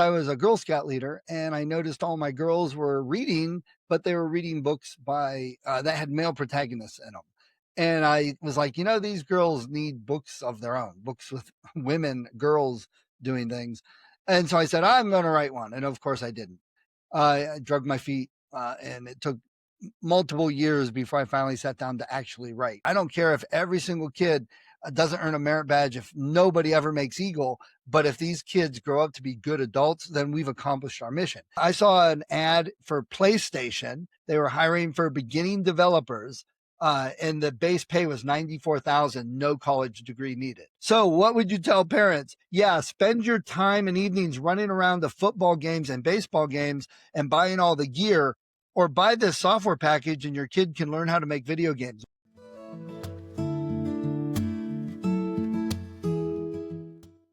I was a Girl Scout leader, and I noticed all my girls were reading, but they were reading books by that had male protagonists in them. And I was like, these girls need books of their own, books with women, girls doing things. And so I said, I'm going to write one. And of course, I didn't. I drug my feet, and it took multiple years before I finally sat down to actually write. I don't care if every single kid doesn't earn a merit badge, if nobody ever makes Eagle, but if these kids grow up to be good adults, then we've accomplished our mission. I saw an ad for PlayStation. They were hiring for beginning developers. And the base pay was $94,000, no college degree needed. So what would you tell parents? Yeah, spend your time and evenings running around to football games and baseball games and buying all the gear, or buy this software package and your kid can learn how to make video games.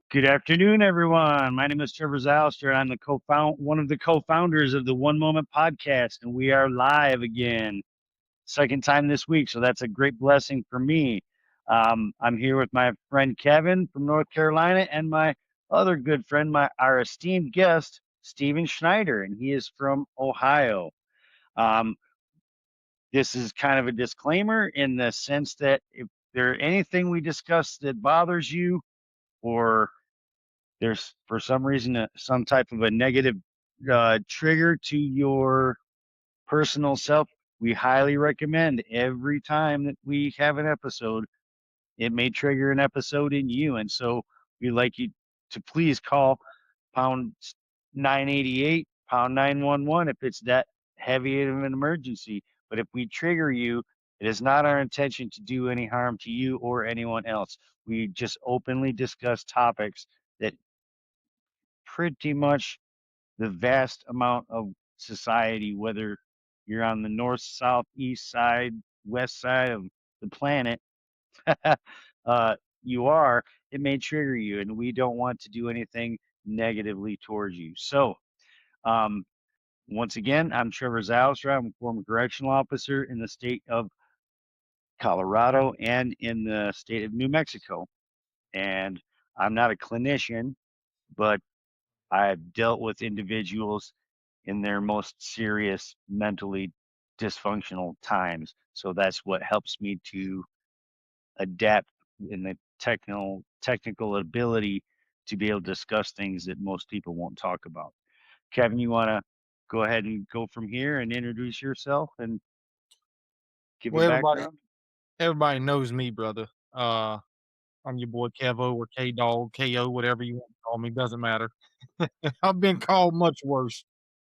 Good afternoon, everyone. My name is Trevor Zylster. I'm one of the co-founders of the One Moment Podcast, and we are live again, second time this week. So that's a great blessing for me. I'm here with my friend Kevin from North Carolina and my other good friend, our esteemed guest, Steven Schneider, and he is from Ohio. This is kind of a disclaimer in the sense that if there's anything we discuss that bothers you, or there's for some reason some type of a negative trigger to your personal self, we highly recommend every time that we have an episode, it may trigger an episode in you. And so we'd like you to please call pound 988, pound 911 if it's that heavy of an emergency. But if we trigger you, it is not our intention to do any harm to you or anyone else. We just openly discuss topics that pretty much the vast amount of society, whether you're on the north, south, east side, west side of the planet, you are, it may trigger you, and we don't want to do anything negatively towards you. So, once again, I'm Trevor Zylstra. I'm a former correctional officer in the state of Colorado and in the state of New Mexico. And I'm not a clinician, but I've dealt with individuals in their most serious mentally dysfunctional times. So that's what helps me to adapt in the technical ability to be able to discuss things that most people won't talk about. Kevin, you want to go ahead and go from here and introduce yourself and give a Well, background? everybody knows me, brother. I'm your boy Kevo or K Dog, KO, whatever you want to call me, doesn't matter. I've been called much worse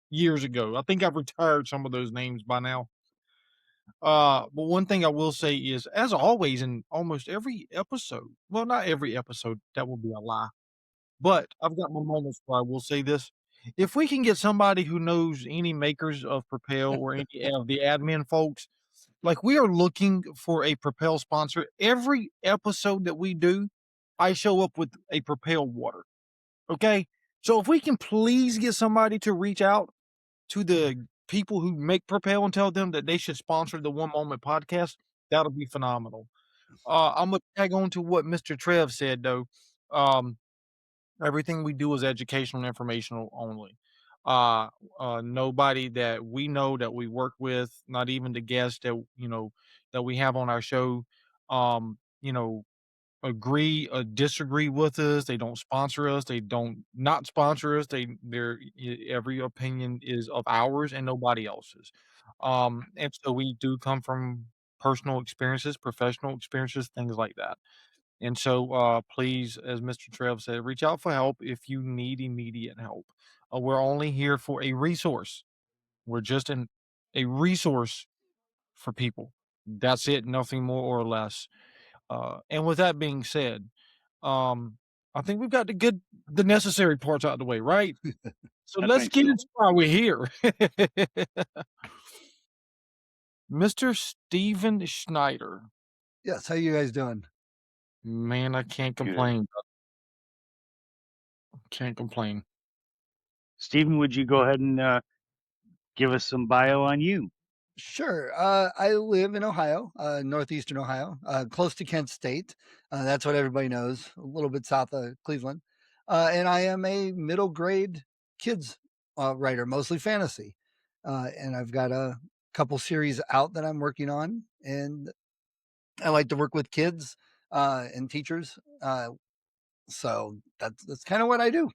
years ago. I think I've retired some of those names by now. But one thing I will say is, as always, in almost every episode, well, not every episode, that would be a lie. But I've got my moments where I will say this. If we can get somebody who knows any makers of Propel or any of the admin folks, like, we are looking for a Propel sponsor. Every episode that we do, I show up with a Propel water, okay? So if we can please get somebody to reach out to the people who make Propel and tell them that they should sponsor the One Moment Podcast, that'll be phenomenal. I'm gonna tag on to what Mr. Trev said, though. Um, Everything we do is educational and informational only. Uh, Nobody that we know that we work with, not even the guests that that we have on our show, um, you know, agree or disagree with us. They don't sponsor us. They don't not sponsor us. Every opinion is of ours and nobody else's. And so we do come from personal experiences, professional experiences, things like that. And so, please, as Mr. Trev said, reach out for help if you need immediate help. We're only here for a resource. We're just a resource for people. That's it, nothing more or less. And with that being said, I think we've got the necessary parts out of the way, right? So I let's think get so. into why we're here. Mr. Steven Schneider. Yes. How you guys doing? Man, I can't Good. complain. Can't complain. Steven, would you go ahead and give us some bio on you? Sure. I live in Ohio, Northeastern Ohio, close to Kent State. That's what everybody knows, a little bit south of Cleveland. And I am a middle grade kids writer, mostly fantasy. And I've got a couple series out that I'm working on. And I like to work with kids and teachers. So that's kind of what I do.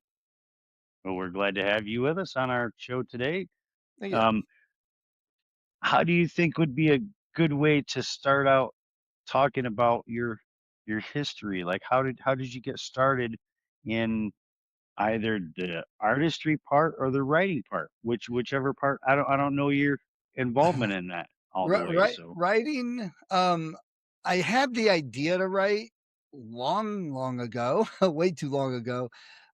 Well, we're glad to have you with us on our show today. Thank you. Um, how do you think would be a good way to start out talking about your history? Like how did you get started in either the artistry part or the writing part? Whichever part. I don't know your involvement in that all the way. So Writing. I had the idea to write long ago, way too long ago,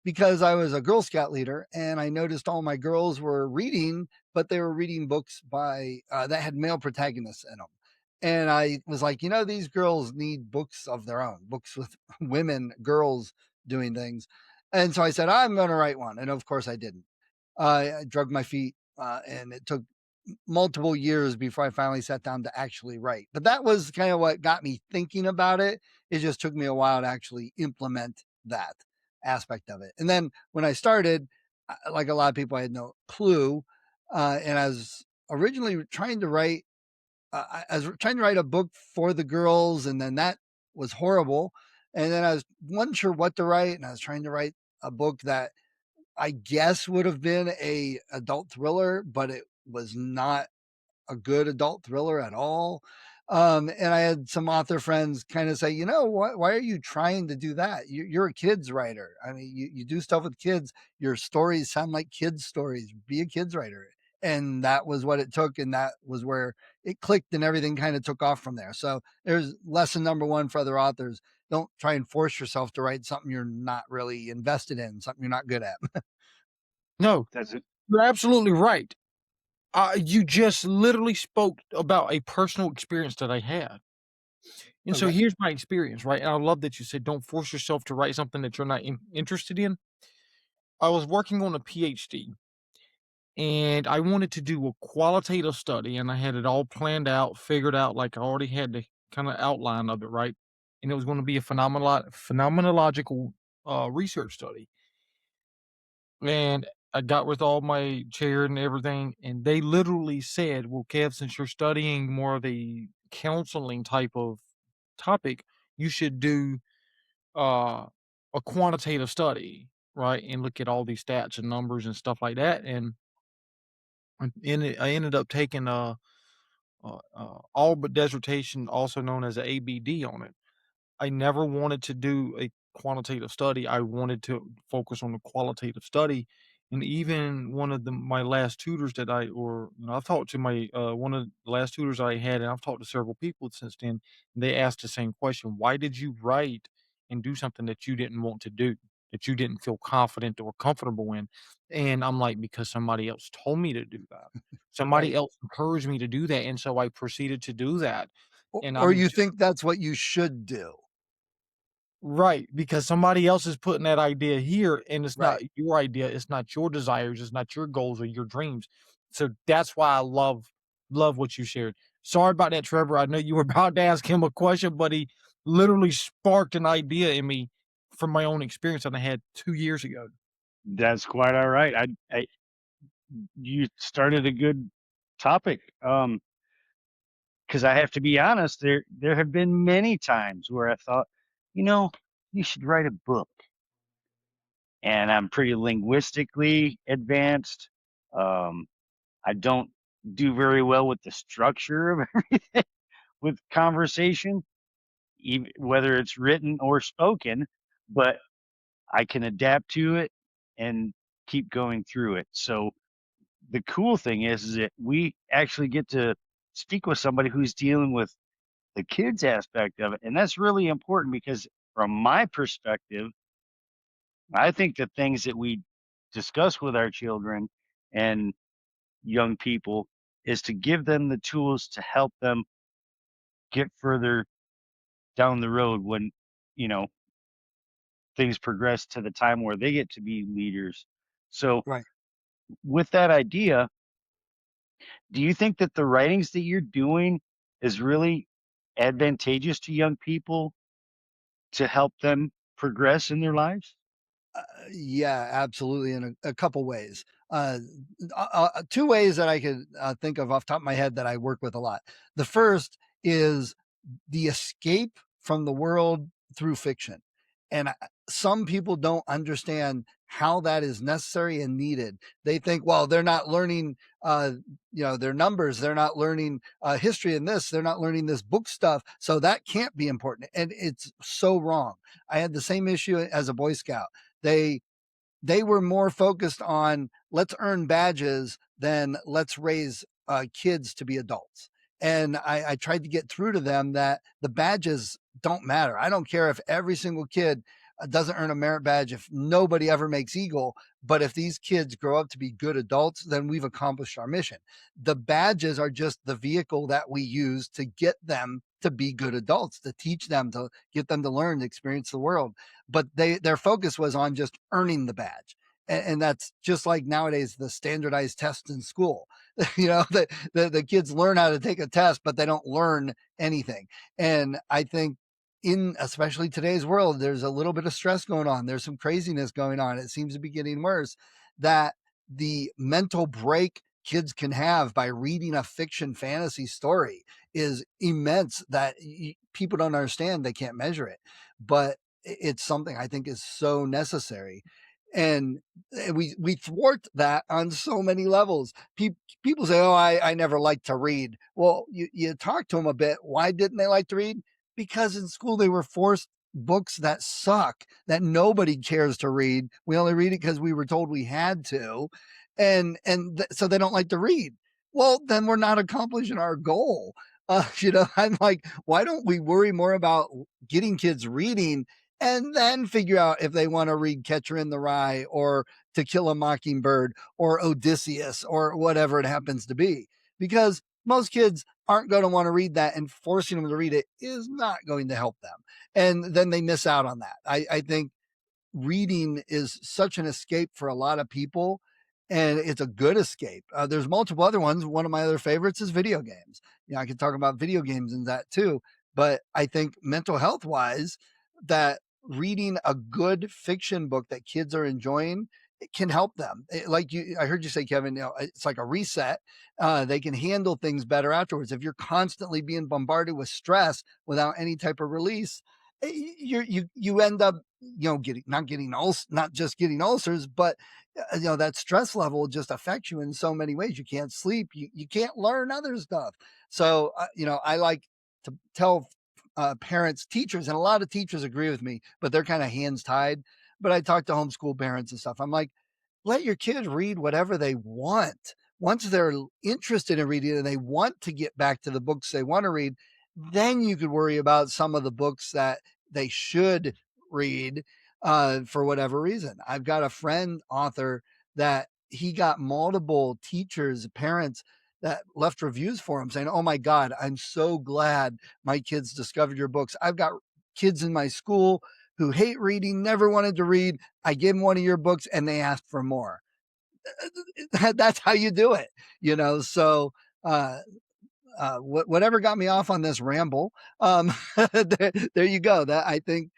because I was a Girl Scout leader and I noticed all my girls were reading, but they were reading books by that had male protagonists in them. And I was like, these girls need books of their own, books with women, girls doing things. And so I said, I'm going to write one. And of course I didn't. I drug my feet, and it took multiple years before I finally sat down to actually write. But that was kind of what got me thinking about it. It just took me a while to actually implement that aspect of it. And then when I started, like a lot of people, I had no clue. And I was originally trying to write, I was trying to write a book for the girls, and then that was horrible. And then I wasn't sure what to write, and I was trying to write a book that I guess would have been a adult thriller, but it was not a good adult thriller at all. And I had some author friends kind of say, why are you trying to do that? You're a kids writer. I mean, you do stuff with kids. Your stories sound like kids' stories. Be a kids writer. And that was what it took. And that was where it clicked and everything kind of took off from there. So there's lesson number one for other authors. Don't try and force yourself to write something you're not really invested in, something you're not good at. No, that's it. you're absolutely right. You just literally spoke about a personal experience that I had. And so Okay. here's my experience, right? And I love that you said don't force yourself to write something that you're not interested in. I was working on a PhD and I wanted to do a qualitative study and I had it all planned out, figured out, like I already had the kind of outline of it, right? And it was going to be a phenomenological research study. And I got with all my chair and everything, and they literally said, "Well, Kev, since you're studying more of a counseling type of topic, you should do uh, a quantitative study, right? And look at all these stats and numbers and stuff like that." And I ended up taking all but dissertation, also known as a ABD, on it. I never wanted to do a quantitative study. I wanted to focus on the qualitative study. And even one of my last tutors that I've talked to one of the last tutors I had, and I've talked to several people since then. And they asked the same question: Why did you write and do something that you didn't want to do, that you didn't feel confident or comfortable in? And I'm like, because somebody else told me to do that. Somebody Right. else encouraged me to do that, and so I proceeded to do that. And Or I'm you think that's what you should do. Right, because somebody else is putting that idea here, and it's not Right. your idea, it's not your desires, it's not your goals or your dreams. So that's why I love what you shared. Sorry about that, Trevor. I know you were about to ask him a question, but he literally sparked an idea in me from my own experience that I had 2 years ago. That's quite all right. You started a good topic. Because I have to be honest, there have been many times where I thought, you know, you should write a book. And I'm pretty linguistically advanced. Um, I don't do very well with the structure of everything with conversation, even whether it's written or spoken, but I can adapt to it and keep going through it. So the cool thing is that we actually get to speak with somebody who's dealing with the kids aspect of it. And that's really important because from my perspective, I think the things that we discuss with our children and young people is to give them the tools to help them get further down the road when, you know, things progress to the time where they get to be leaders. So, Right. with that idea, do you think that the writings that you're doing is really advantageous to young people to help them progress in their lives? Yeah, absolutely, in a couple ways. Two ways that I could think of off the top of my head that I work with a lot. The first is the escape from the world through fiction. And some people don't understand how that is necessary and needed. They think, well, they're not learning, their numbers. They're not learning history in this. They're not learning this book stuff. So that can't be important. And it's so wrong. I had the same issue as a Boy Scout. They they were more focused on let's earn badges than let's raise kids to be adults. And I tried to get through to them that the badges don't matter. I don't care if every single kid doesn't earn a merit badge, if nobody ever makes Eagle. But if these kids grow up to be good adults, then we've accomplished our mission. The badges are just the vehicle that we use to get them to be good adults, to teach them, to get them to learn, to experience the world. But their focus was on just earning the badge. And that's just like nowadays the standardized tests in school. The kids learn how to take a test, but they don't learn anything. And I think in especially today's world, there's a little bit of stress going on. There's some craziness going on. It seems to be getting worse. That the mental break kids can have by reading a fiction fantasy story is immense that people don't understand. They can't measure it, but it's something I think is so necessary. And we thwart that on so many levels. People say, "Oh, I never liked to read." Well, you talk to them a bit. Why didn't they like to read? Because in school they were forced books that suck, that nobody cares to read. We only read it because we were told we had to, so they don't like to read. Well, then we're not accomplishing our goal. I'm like, why don't we worry more about getting kids reading and then figure out if they want to read Catcher in the Rye or To Kill a Mockingbird or Odysseus or whatever it happens to be? Because most kids aren't going to want to read that, and forcing them to read it is not going to help them. And then they miss out on that. I think reading is such an escape for a lot of people, and it's a good escape. There's multiple other ones. One of my other favorites is video games. I could talk about video games and that too. But I think mental health wise, that reading a good fiction book that kids are enjoying, it can help them. I heard you say, Kevin, it's like a reset. They can handle things better afterwards. If you're constantly being bombarded with stress without any type of release, you end up not just getting ulcers, but that stress level just affects you in so many ways. You can't sleep, you can't learn other stuff. So I like to tell parents, teachers, and a lot of teachers agree with me, but they're kind of hands tied. But I talk to homeschool parents and stuff. I'm like, let your kids read whatever they want. Once they're interested in reading and they want to get back to the books they want to read, then you could worry about some of the books that they should read for whatever reason. I've got a friend author that he got multiple teachers, parents that left reviews for him saying, "Oh my God, I'm so glad my kids discovered your books. I've got kids in my school who hate reading, never wanted to read. I gave them one of your books and they asked for more." That's how you do it, So, whatever got me off on this ramble, there you go. That I think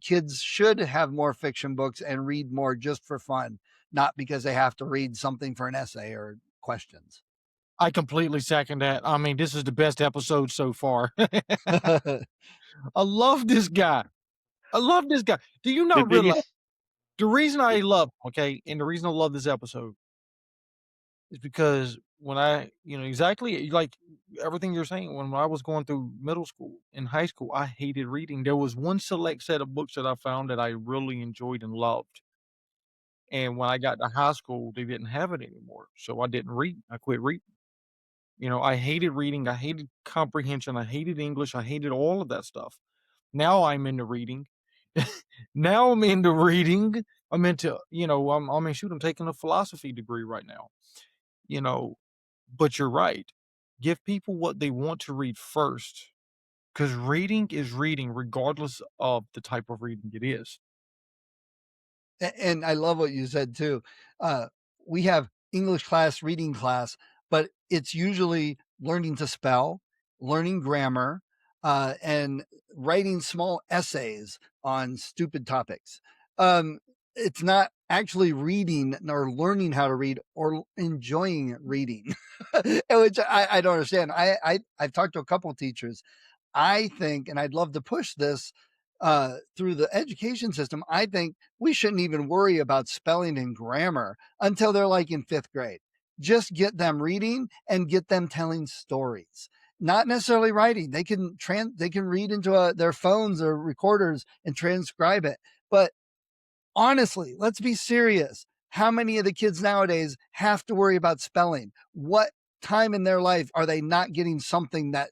kids should have more fiction books and read more just for fun, not because they have to read something for an essay or questions. I completely second that. I mean, this is the best episode so far. I love this guy. I love this guy. Do you The not realize biggest, the reason I love him, okay, and the reason I love this episode is because when exactly like everything you're saying, when I was going through middle school and high school, I hated reading. There was one select set of books that I found that I really enjoyed and loved. And when I got to high school, they didn't have it anymore. So I didn't read. I quit reading. I hated reading. I hated comprehension. I hated English. I hated all of that stuff. Now I'm into reading. Now I'm into reading. I'm into, I'm taking a philosophy degree right now, you know, but you're right. Give people what they want to read first, because reading is reading regardless of the type of reading it is. And I love what you said too. We have English class, reading class, but it's usually learning to spell, learning grammar, and writing small essays on stupid topics. Um, it's not actually reading or learning how to read or enjoying reading, which I don't understand. I've talked to a couple of teachers. I think, and I'd love to push this through the education system. I think we shouldn't even worry about spelling and grammar until they're like in 5th grade. Just get them reading and get them telling stories. Not necessarily writing. They can read into their phones or recorders and transcribe it. But honestly, let's be serious. How many of the kids nowadays have to worry about spelling? What time in their life are they not getting something that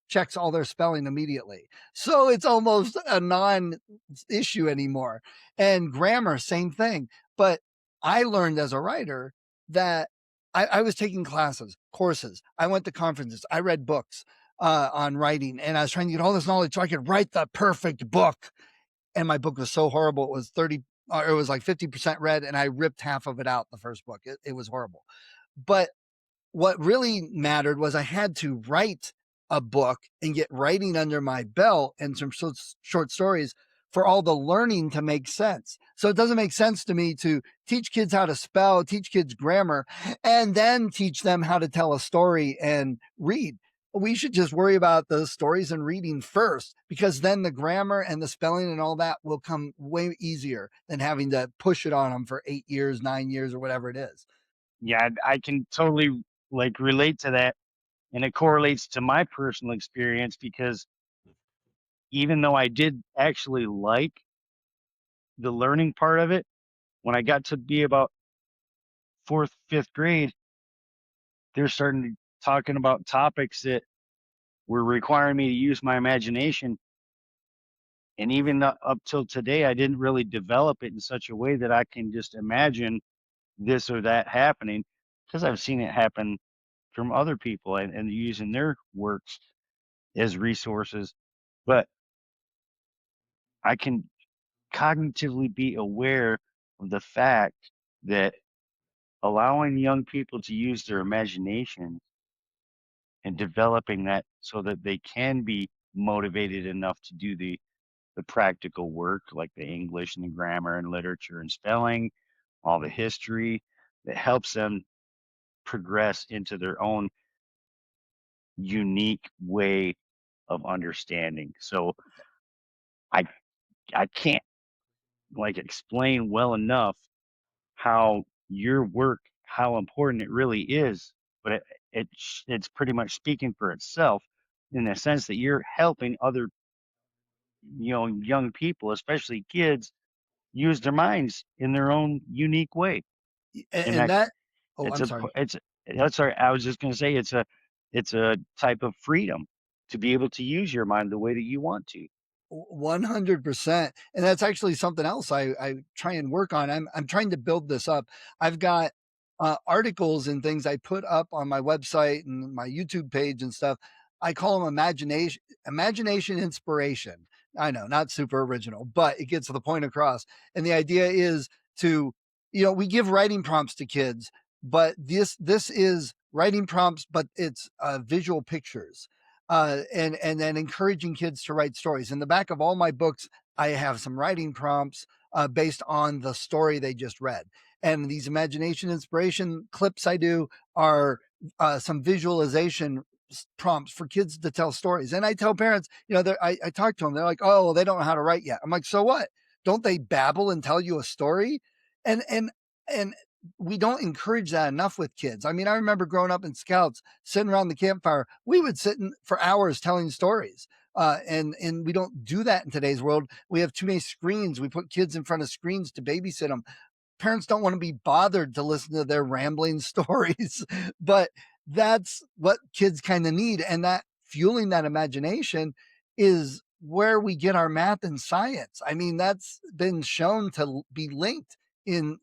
checks all their spelling immediately? So it's almost a non issue anymore. And grammar, same thing. But I learned as a writer that I was taking classes, courses. I went to conferences. I read books on writing, and I was trying to get all this knowledge so I could write the perfect book. And my book was so horrible. It was 30, or it was like 50% read, and I ripped half of it out the first book. It was horrible. But what really mattered was I had to write a book and get writing under my belt and some short stories for all the learning to make sense. So it doesn't make sense to me to teach kids how to spell, teach kids grammar, and then teach them how to tell a story and read. We should just worry about the stories and reading first, because then the grammar and the spelling and all that will come way easier than having to push it on them for 8 years, 9 years, or whatever it is. Yeah, I can totally like relate to that. And it correlates to my personal experience because even though I did actually like the learning part of it, when I got to be about 4th, 5th grade, they're starting talking about topics that were requiring me to use my imagination. And even up till today, I didn't really develop it in such a way that I can just imagine this or that happening because I've seen it happen from other people and using their works as resources. But I can cognitively be aware of the fact that allowing young people to use their imagination and developing that so that they can be motivated enough to do the practical work like the English and the grammar and literature and spelling, all the history that helps them progress into their own unique way of understanding. So I I can't like explain well enough how your work, how important it really is, but it's pretty much speaking for itself in the sense that you're helping other young people, especially kids, use their minds in their own unique way. And And that that, oh, it's I'm a sorry. it's that's sorry, I was just going to say it's a type of freedom to be able to use your mind the way that you want to. 100%. And that's actually something else I try and work on. I'm trying to build this up. I've got articles and things I put up on my website and my YouTube page and stuff. I call them imagination inspiration. I know, not super original, but it gets the point across. And the idea is to, we give writing prompts to kids, but this is writing prompts, but it's visual pictures, and then encouraging kids to write stories. In the back of all my books, I have some writing prompts based on the story they just read. And these imagination inspiration clips I do are some visualization prompts for kids to tell stories. And I tell parents, I talk to them, they're like, oh, well, they don't know how to write yet. I'm like, so what? Don't they babble and tell you a story? And we don't encourage that enough with kids. I mean, I remember growing up in Scouts, sitting around the campfire. We would sit for hours telling stories. And we don't do that in today's world. We have too many screens. We put kids in front of screens to babysit them. Parents don't want to be bothered to listen to their rambling stories, but that's what kids kind of need. And that fueling that imagination is where we get our math and science. I mean, that's been shown to be linked in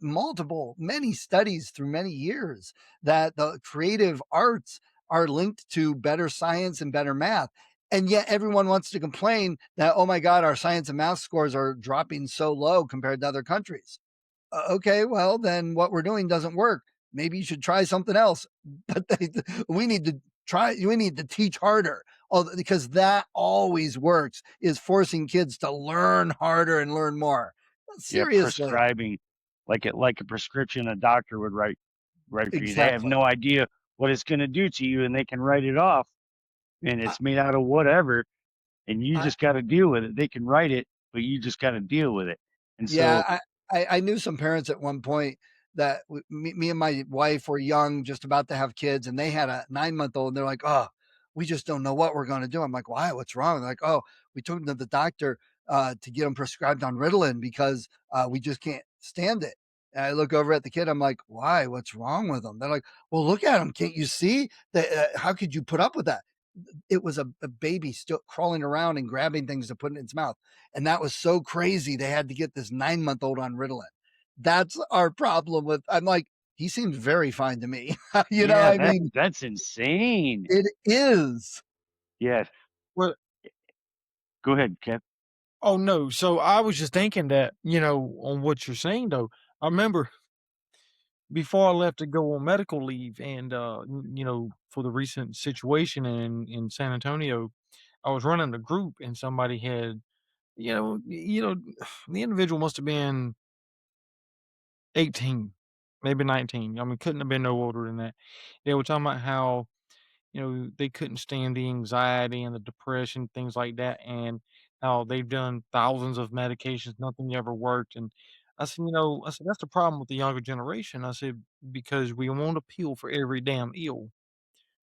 many studies through many years, that the creative arts are linked to better science and better math. And yet everyone wants to complain that, oh my God, our science and math scores are dropping so low compared to other countries. Okay, well, then what we're doing doesn't work. Maybe you should try something else. But we need to we need to teach harder, because that always works, is forcing kids to learn harder and learn more. Yeah, Seriously. like a prescription a doctor would write for you. They have Exactly. no idea what it's going to do to you, and they can write it off, and I, it's made out of whatever, and you I, just got to deal with it. They can write it, but you just got to deal with it. And so, yeah, I knew some parents at one point that me and my wife were young, just about to have kids, and they had a 9-month-old, and they're like, "Oh, we just don't know what we're going to do." I'm like, "Why? What's wrong?" They're like, "Oh, we took him to the doctor to get him prescribed on Ritalin because we just can't stand it." And I look over at the kid. I'm like, "Why? What's wrong with him?" They're like, "Well, look at him. Can't you see that? How could you put up with that?" It was a baby still crawling around and grabbing things to put in its mouth. And that was so crazy. They had to get this 9-month-old on Ritalin. That's our problem with, I'm like, he seems very fine to me. yeah, I mean, that's insane. it is. Yes. Well, Go ahead, Kev. oh no. So I was just thinking that, on what you're saying though. I remember before I left to go on medical leave and for the recent situation in San Antonio, I was running a group and somebody had, the individual must have been 18, maybe 19. I mean, couldn't have been no older than that. They were talking about how, they couldn't stand the anxiety and the depression, things like that, and how they've done thousands of medications, nothing ever worked. And I said, that's the problem with the younger generation. I said, because we want a pill for every damn ill.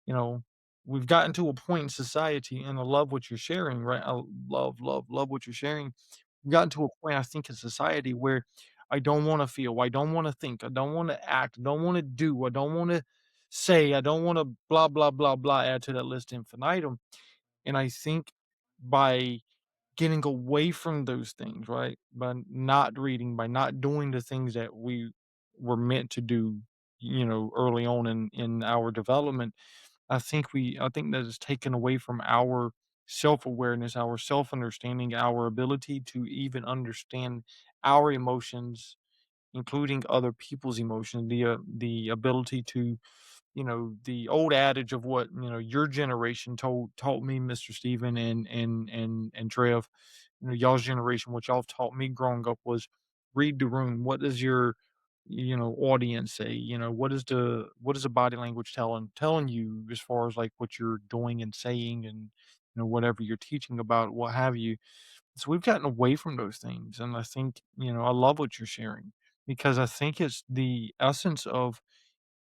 You know, we've gotten to a point in society, and I love what you're sharing, right? I love what you've gotten to a point, I think, in society where I don't wanna feel, I don't wanna think, I don't wanna act, I don't wanna do, I don't wanna say, I don't wanna blah, blah, blah, blah, add to that list infinitum, and I think by getting away from those things, right, by not reading, by not doing the things that we were meant to do, early on in our development, I think that is taken away from our self-awareness, our self-understanding, our ability to even understand our emotions, including other people's emotions, the ability to, the old adage of what, your generation taught me, Mr. Steven and Trev, y'all's generation, what y'all taught me growing up was read the room. What does your, audience say? What is the body language telling you as far as like what you're doing and saying and whatever you're teaching about, what have you. So we've gotten away from those things. And I think, I love what you're sharing because I think it's the essence of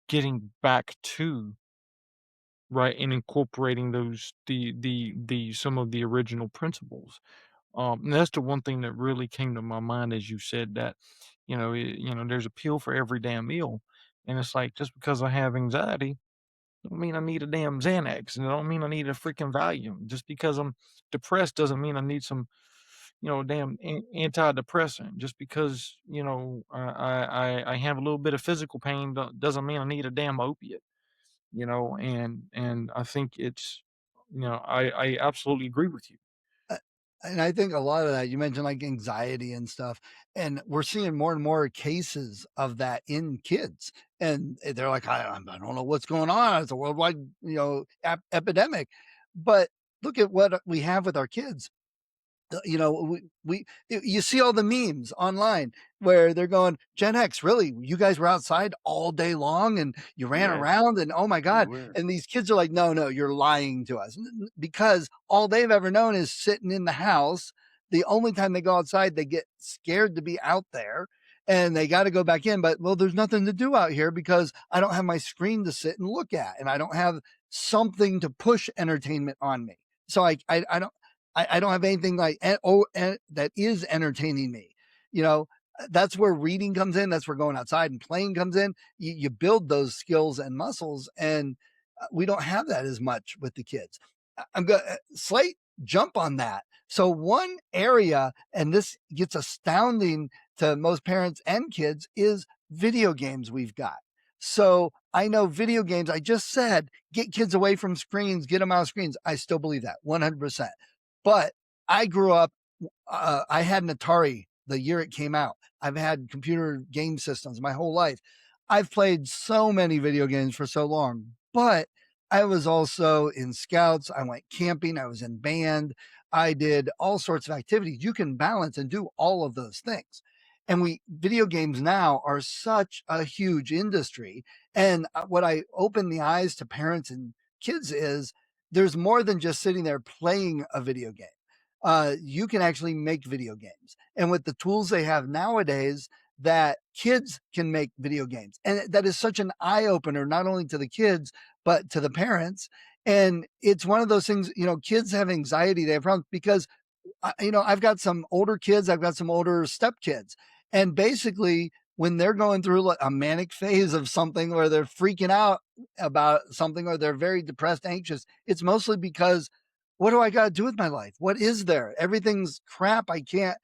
getting back to right and incorporating those the some of the original principles. And that's the one thing that really came to my mind as you said that, there's a pill for every damn meal. And it's like just because I have anxiety don't mean I need a damn Xanax, and it don't mean I need a freaking Valium. Just because I'm depressed doesn't mean I need some, damn antidepressant. Just because I have a little bit of physical pain doesn't mean I need a damn opiate. And I think it's, I absolutely agree with you. Uh, And I think a lot of that, you mentioned like anxiety and stuff, and we're seeing more and more cases of that in kids. And they're like, I don't know what's going on. It's a worldwide, epidemic. But look at what we have with our kids. You see all the memes online where they're going, Gen X, really? You guys were outside all day long and you ran Yes, around and oh my we God. were. And these kids are like, no, you're lying to us because all they've ever known is sitting in the house. The only time they go outside, they get scared to be out there and they got to go back in. But well, there's nothing to do out here because I don't have my screen to sit and look at and I don't have something to push entertainment on me. So I don't. I don't have anything like that is entertaining me. You know, that's where reading comes in. That's where going outside and playing comes in. You build those skills and muscles, and we don't have that as much with the kids. I'm going to slight jump on that. So one area, and this gets astounding to most parents and kids, is video games we've got. So I know video games. I just said get kids away from screens, get them out of screens. I still believe that 100%. But I grew up, I had an Atari the year it came out. I've had computer game systems my whole life. I've played so many video games for so long, but I was also in scouts. I went camping. I was in band. I did all sorts of activities. You can balance and do all of those things. And video games now are such a huge industry. And what I open the eyes to parents and kids is there's more than just sitting there playing a video game. You can actually make video games. And with the tools they have nowadays, that kids can make video games. And that is such an eye opener, not only to the kids, but to the parents. And it's one of those things, kids have anxiety, they have problems because, I've got some older kids, I've got some older stepkids. And basically, when they're going through like a manic phase of something or they're freaking out about something or they're very depressed, anxious, it's mostly because what do I got to do with my life? What is there? Everything's crap. I can't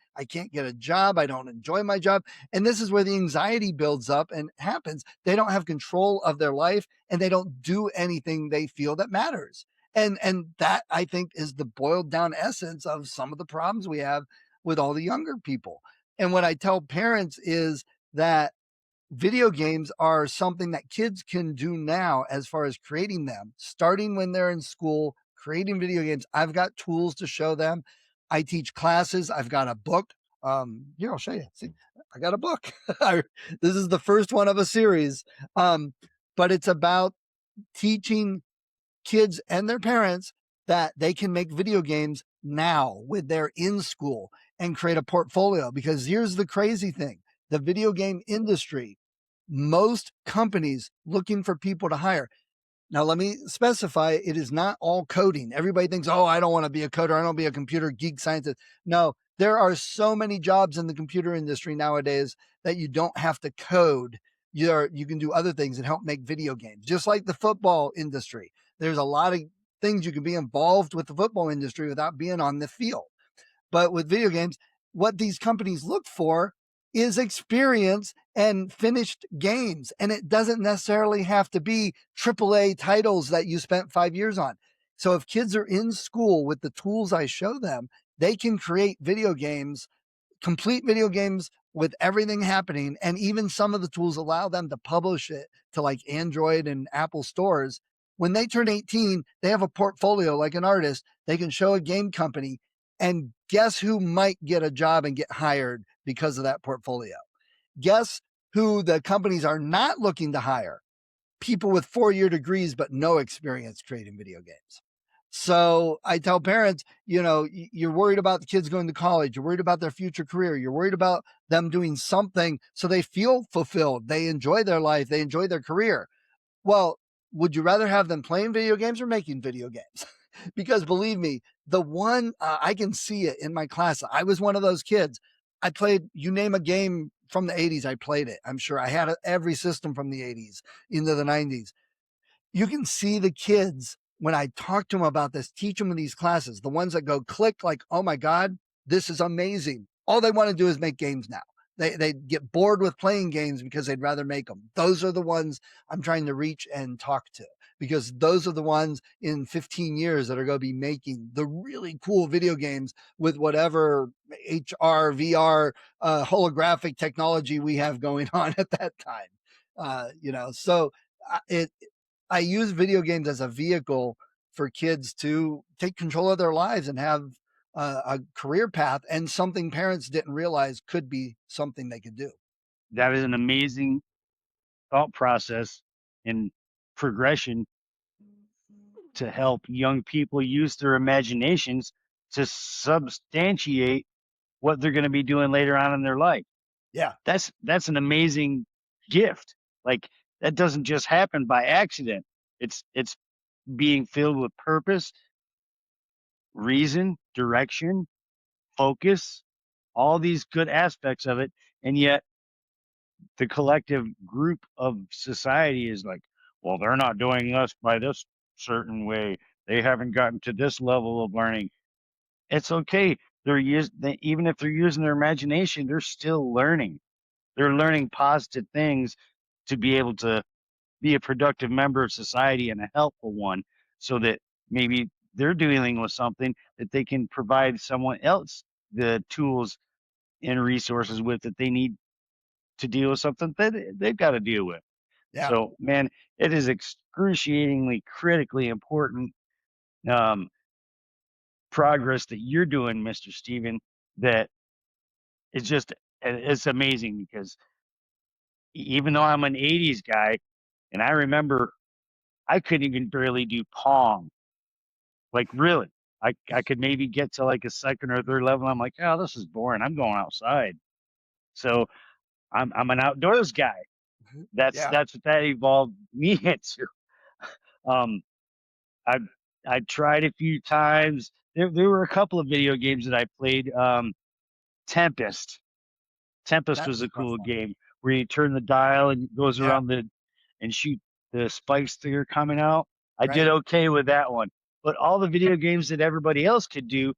get a job. I don't enjoy my job. And this is where the anxiety builds up and happens. They don't have control of their life and they don't do anything they feel that matters. And that I think is the boiled down essence of some of the problems we have with all the younger people. And what I tell parents is that video games are something that kids can do now as far as creating them, starting when they're in school, creating video games. I've got tools to show them. I teach classes. I've got a book. Here, I'll show you. See, I got a book. This is the first one of a series. But it's about teaching kids and their parents that they can make video games now when they're in school and create a portfolio. Because here's the crazy thing, the video game industry, most companies looking for people to hire. Now, let me specify, it is not all coding. Everybody thinks, oh, I don't want to be a coder. I don't want to be a computer geek scientist. No, there are so many jobs in the computer industry nowadays that you don't have to code. You can do other things and help make video games, just like the football industry. There's a lot of things you can be involved with the football industry without being on the field. But with video games, what these companies look for is experience and finished games. And it doesn't necessarily have to be AAA titles that you spent 5 years on. So if kids are in school with the tools I show them, they can create video games, complete video games with everything happening. And even some of the tools allow them to publish it to like Android and Apple stores. When they turn 18, they have a portfolio like an artist. They can show a game company. And guess who might get a job and get hired because of that portfolio? Guess who the companies are not looking to hire? People with 4-year degrees, but no experience creating video games. So I tell parents, you're worried about the kids going to college. You're worried about their future career. You're worried about them doing something so they feel fulfilled. They enjoy their life. They enjoy their career. Well, would you rather have them playing video games or making video games? Because believe me, the one I can see it in my class. I was one of those kids. I played, you name a game from the 80s, I played it. I'm sure I had every system from the 80s into the 90s. You can see the kids when I talk to them about this, teach them in these classes, the ones that go click like, oh my God, this is amazing. All they want to do is make games now. They get bored with playing games because they'd rather make them. Those are the ones I'm trying to reach and talk to, because those are the ones in 15 years that are going to be making the really cool video games with whatever HR, VR, holographic technology we have going on at that time. So I use video games as a vehicle for kids to take control of their lives and have a career path, and something parents didn't realize could be something they could do. That is an amazing thought process and progression to help young people use their imaginations to substantiate what they're going to be doing later on in their life. Yeah. That's an amazing gift. Like, that doesn't just happen by accident. It's being filled with purpose, reason, direction, focus, all these good aspects of it. And yet the collective group of society is like, well, they're not doing this by this certain way. They haven't gotten to this level of learning. It's okay. Even if they're using their imagination, they're still learning. They're learning positive things to be able to be a productive member of society and a helpful one, so that maybe they're dealing with something that they can provide someone else the tools and resources with that they need to deal with something that they've got to deal with. Yeah. So, man, it is excruciatingly critically important um, progress that you're doing, Mr. Steven, that it's just it's amazing because even though I'm an 80s guy, and I remember I couldn't even barely do Pong. Like really. I could maybe get to like a second or third level. I'm like, oh, this is boring. I'm going outside. So I'm an outdoors guy. That's Yeah. that's what that evolved me into. Um, I I tried a few times. There were a couple of video games that I played. Tempest. Tempest That was was a a fun cool one. game where you turn the dial and it goes Yeah. around and shoot the spikes that are coming out. I did Right. okay with that one. But all the video games that everybody else could do,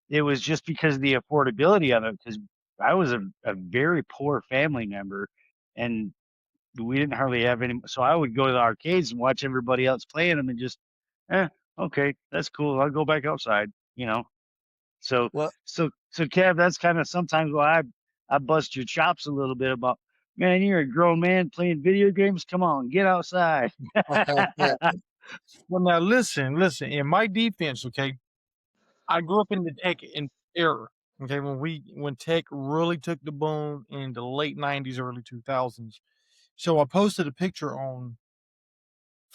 it was just because of the affordability of it. Because I was a very poor family member, and we didn't hardly have any. So I would go to the arcades and watch everybody else playing them, and just, eh, okay, that's cool. I'll go back outside. You know. So Well, so Kev, that's kind of sometimes why I bust your chops a little bit about, man, you're a grown man playing video games. Come on, get outside. Well, now listen. In my defense, okay, I grew up in the tech era. Okay, when tech really took the boom in the late '90s, early 2000s. So I posted a picture on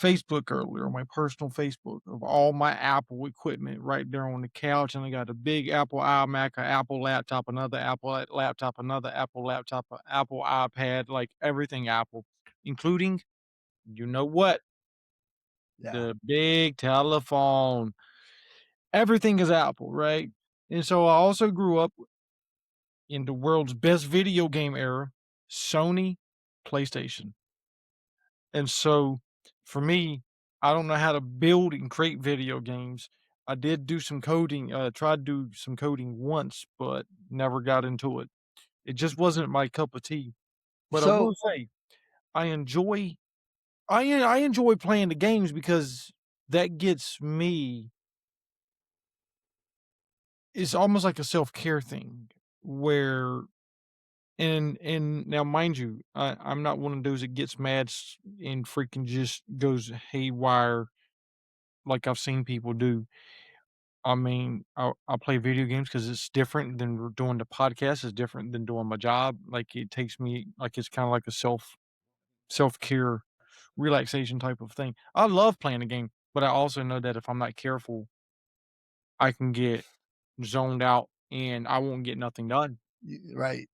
Facebook earlier, on my personal Facebook, of all my Apple equipment right there on the couch, and I got a big Apple iMac, a Apple laptop, another Apple laptop, another Apple laptop, a Apple iPad, like everything Apple, including, you know what? yeah. The big telephone. Everything is Apple, right? And so I also grew up in the world's best video game era, Sony PlayStation. And so for me, I don't know how to build and create video games. I did do some coding, tried to do some coding once, but never got into it. It just wasn't my cup of tea. But I So will say, I enjoy I enjoy playing the games because that gets me. It's almost like a self-care thing where and now mind you, I'm not one of those that gets mad and freaking just goes haywire like I've seen people do. I mean, I play video games because it's different than doing the podcast. It's different than doing my job. Like it takes me like it's kind of like a self-care relaxation type of thing. I love playing the game, but I also know that if I'm not careful, I can get zoned out and I won't get nothing done. right.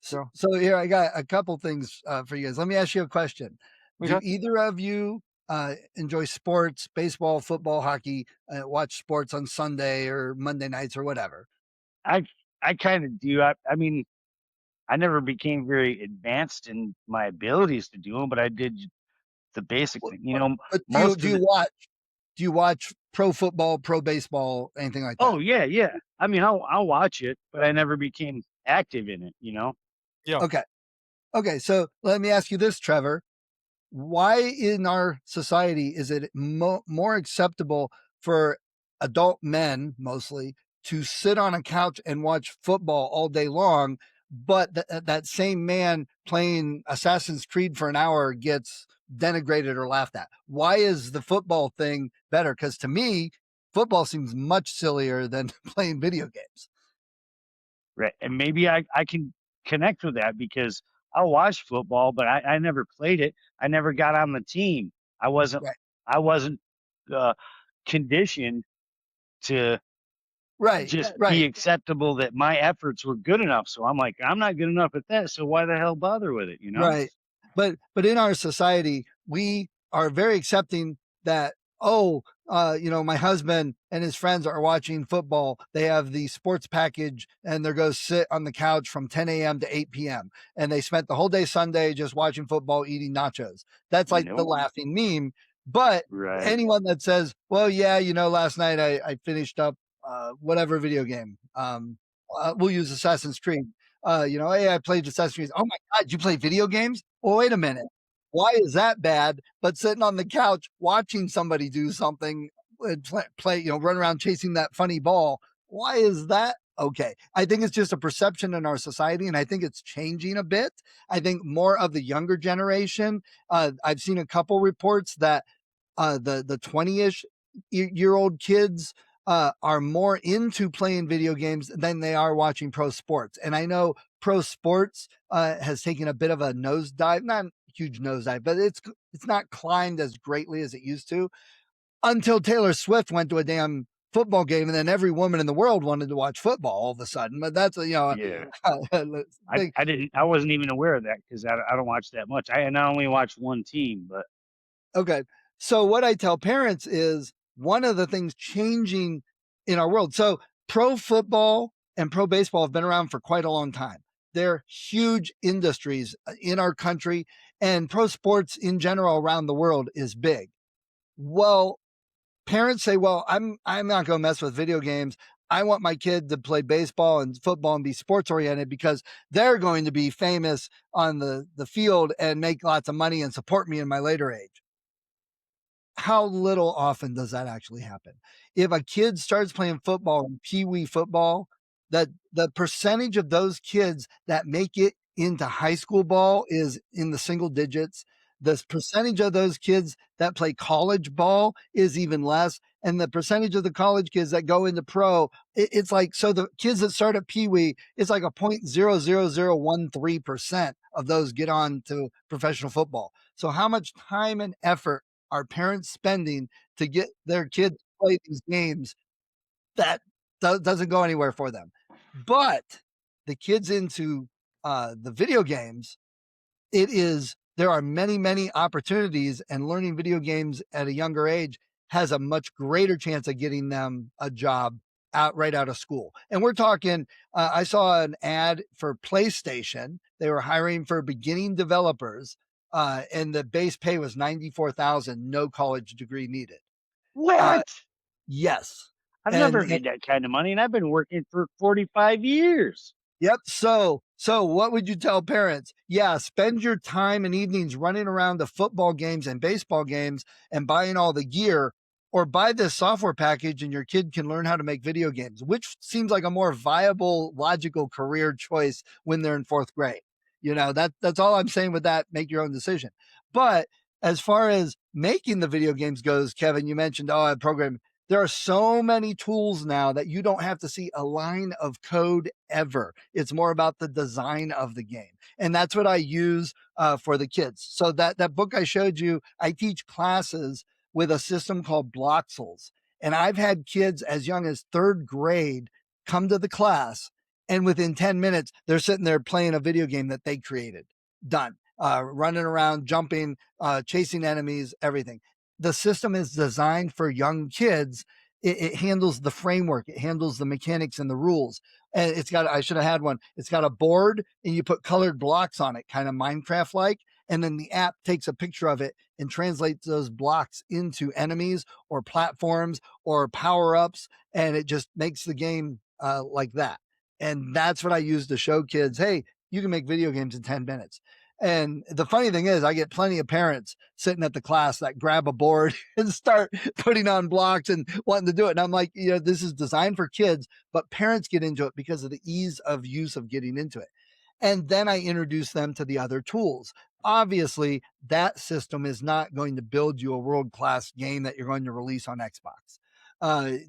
So, So here I got a couple things for you guys. Let me ask you a question. Do okay. either of you enjoy sports, baseball, football, hockey, watch sports on Sunday or Monday nights or whatever? I I kind of do. I mean, I never became very advanced in my abilities to do them, but I did the basic But, thing. You know, but most of the. do you watch pro football, pro baseball, anything like Oh that? yeah, yeah. I mean, I'll watch it, but I never became active in it. You know. Yeah. Okay. Okay. So let me ask you this, Trevor. Why in our society is it more acceptable for adult men mostly to sit on a couch and watch football all day long, but that same man playing Assassin's Creed for an hour gets denigrated or laughed at? Why is the football thing better? Because to me, football seems much sillier than playing video games. Right. And maybe I can connect with that because I watched football, but I never played it. I never got on the team. I wasn't Right. I wasn't uh, conditioned to Right. just be Right. acceptable that my efforts were good enough. So I'm like, I'm not good enough at that. So why the hell bother with it? You know? Right. But in our society, we are very accepting that, oh, my husband and his friends are watching football. They have the sports package and they're going to sit on the couch from 10 a.m. to 8 p.m. And they spent the whole day Sunday just watching football, eating nachos. That's like the Nope. laughing meme. But Right. anyone that says, well, yeah, last night I finished up whatever video game. We'll use Assassin's Creed. Hey, I played Assassin's Creed. Oh my God, you play video games? Well, wait a minute. Why is that bad? But sitting on the couch watching somebody do something, play, run around chasing that funny ball. Why is that okay? I think it's just a perception in our society, and I think it's changing a bit. I think more of the younger generation. I've seen a couple reports that the 20-ish year old kids are more into playing video games than they are watching pro sports. And I know pro sports has taken a bit of a nosedive, not huge nosedive, but it's not climbed as greatly as it used to until Taylor Swift went to a damn football game, and then every woman in the world wanted to watch football all of a sudden. But that's Yeah. I wasn't even aware of that because I don't watch that much. I only watch one team, but okay. So what I tell parents is one of the things changing in our world. So pro football and pro baseball have been around for quite a long time. They're huge industries in our country, and pro sports in general around the world is big. Well, parents say, well, I'm not going to mess with video games. I want my kid to play baseball and football and be sports oriented because they're going to be famous on the field and make lots of money and support me in my later age. How little often does that actually happen? If a kid starts playing football and pee-wee football, that the percentage of those kids that make it into high school ball is in the single digits. The percentage of those kids that play college ball is even less. And the percentage of the college kids that go into pro, it's like, so the kids that start at pee-wee, it's like a 0.00013% of those get on to professional football. So how much time and effort are parents spending to get their kids to play these games that doesn't go anywhere for them? But the kids into the video games, there are many opportunities, and learning video games at a younger age has a much greater chance of getting them a job right out of school. And we're talking, I saw an ad for PlayStation. They were hiring for beginning developers, and the base pay was $94,000, no college degree needed. what? Yes. I've And never made that kind of money, and I've been working for 45 years. yep. So what would you tell parents? Yeah, spend your time and evenings running around to football games and baseball games and buying all the gear, or buy this software package and your kid can learn how to make video games, which seems like a more viable, logical career choice when they're in fourth grade. That's all I'm saying with that. Make your own decision. But as far as making the video games goes, Kevin, you mentioned, I program. There are so many tools now that you don't have to see a line of code ever. It's more about the design of the game. And that's what I use for the kids. So that book I showed you, I teach classes with a system called Bloxels. And I've had kids as young as third grade come to the class, and within 10 minutes, they're sitting there playing a video game that they created. Done. Running around, jumping, chasing enemies, everything. The system is designed for young kids. It handles the framework, it handles the mechanics and the rules. And I should have had one. It's got a board and you put colored blocks on it, kind of Minecraft like. And then the app takes a picture of it and translates those blocks into enemies or platforms or power ups. And it just makes the game like that. And that's what I use to show kids, hey, you can make video games in 10 minutes. And the funny thing is, I get plenty of parents sitting at the class that grab a board and start putting on blocks and wanting to do it. And I'm like, this is designed for kids, but parents get into it because of the ease of use of getting into it. And then I introduce them to the other tools. Obviously, that system is not going to build you a world-class game that you're going to release on Xbox.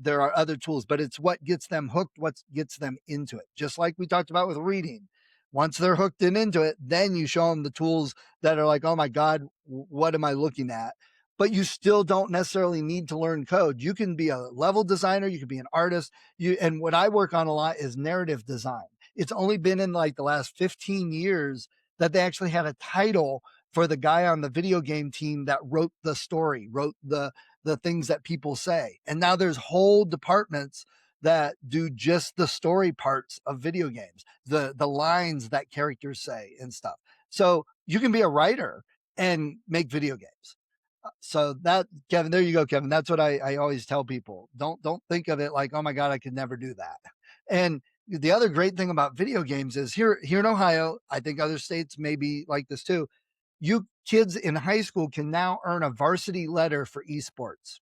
There are other tools, but it's what gets them hooked, what gets them into it. Just like we talked about with reading. Once they're hooked into it, then you show them the tools that are like, oh my God, what am I looking at? But you still don't necessarily need to learn code. You can be a level designer, you can be an artist. And what I work on a lot is narrative design. It's only been in like the last 15 years that they actually had a title for the guy on the video game team that wrote the story, wrote the things that people say. And now there's whole departments that do just the story parts of video games, the lines that characters say and stuff. So you can be a writer and make video games. So that, Kevin, there you go, Kevin. That's what I always tell people. Don't think of it like, oh my God, I could never do that. And the other great thing about video games is here in Ohio, I think other states may be like this too. You kids in high school can now earn a varsity letter for esports.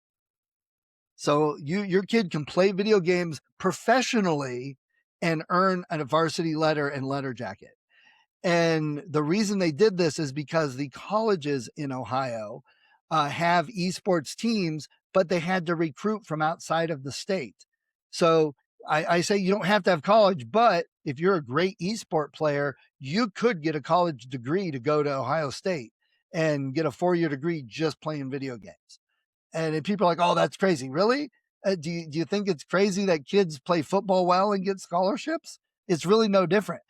So your kid can play video games professionally and earn a varsity letter and letter jacket. And the reason they did this is because the colleges in Ohio have esports teams, but they had to recruit from outside of the state. So I say you don't have to have college, but if you're a great esport player, you could get a college degree to go to Ohio State and get a 4-year degree just playing video games. And people are like, "Oh, that's crazy." Really? Do you think it's crazy that kids play football well and get scholarships? It's really no different.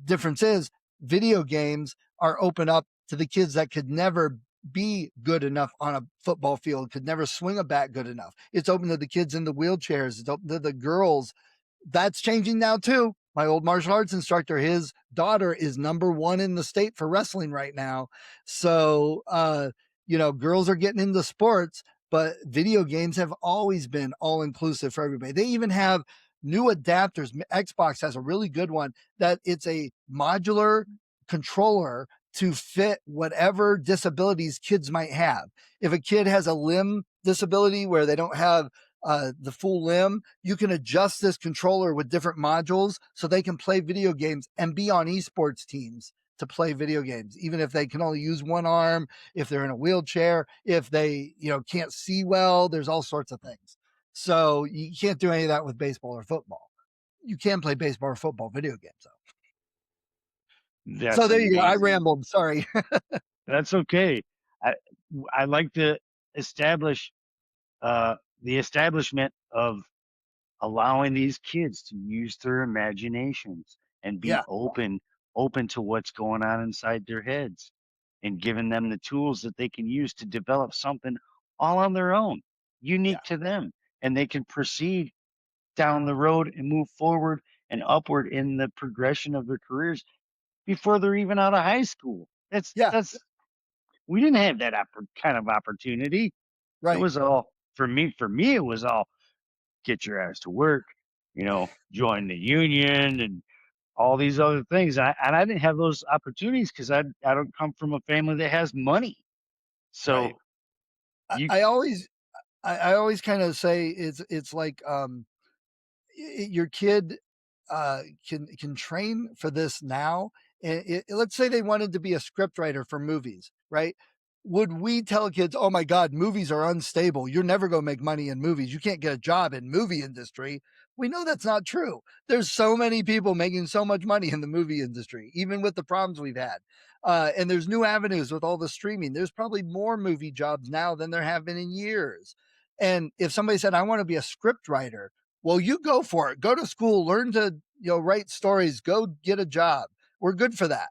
Difference is video games are open up to the kids that could never be good enough on a football field, could never swing a bat good enough. It's open to the kids in the wheelchairs. It's open to the girls. That's changing now too. My old martial arts instructor, his daughter is number one in the state for wrestling right now. So, girls are getting into sports, but video games have always been all inclusive for everybody. They even have new adapters. Xbox has a really good one that it's a modular controller to fit whatever disabilities kids might have. If a kid has a limb disability where they don't have the full limb, you can adjust this controller with different modules so they can play video games and be on esports teams to play video games, even if they can only use one arm, if they're in a wheelchair, if they, can't see well, there's all sorts of things. So you can't do any of that with baseball or football. You can play baseball or football video games though. So That's there you go. I amazing. rambled. Sorry. That's okay. I I like to establish the establishment of allowing these kids to use their imaginations and be Yeah. open to what's going on inside their heads, and giving them the tools that they can use to develop something all on their own, Yeah. unique to them, and they can proceed down the road and move forward and upward in the progression of their careers before they're even out of high school. That's Yeah. that's we didn't have that kind of opportunity. It Right. was all for me it was all get your ass to work, join the union and all these other things. And I didn't have those opportunities because I don't come from a family that has money. So Right. you I always I always kind of say it's like your kid can train for this now. And let's say they wanted to be a script writer for movies, right? Would we tell kids, "Oh my God, movies are unstable. You're never going to make money in movies. You can't get a job in movie industry." We know that's not true. There's so many people making so much money in the movie industry, even with the problems we've had. And there's new avenues with all the streaming. There's probably more movie jobs now than there have been in years. And if somebody said, "I want to be a script writer," well, you go for it. Go to school, learn to, write stories, go get a job. We're good for that.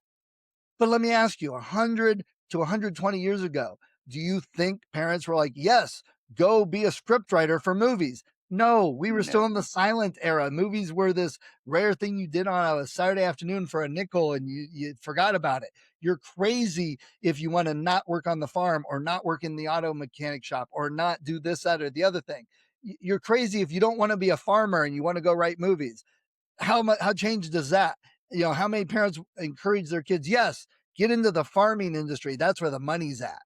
But let me ask you, 100 to 120 years ago, do you think parents were like, "Yes, go be a scriptwriter for movies"? No, we were still no, in the silent era. Movies were this rare thing you did on a Saturday afternoon for a nickel and you forgot about it. You're crazy if you want to not work on the farm or not work in the auto mechanic shop or not do this, that, or the other thing. You're crazy if you don't want to be a farmer and you want to go write movies. How changed is that? How many parents encourage their kids? Yes, get into the farming industry. That's where the money's at.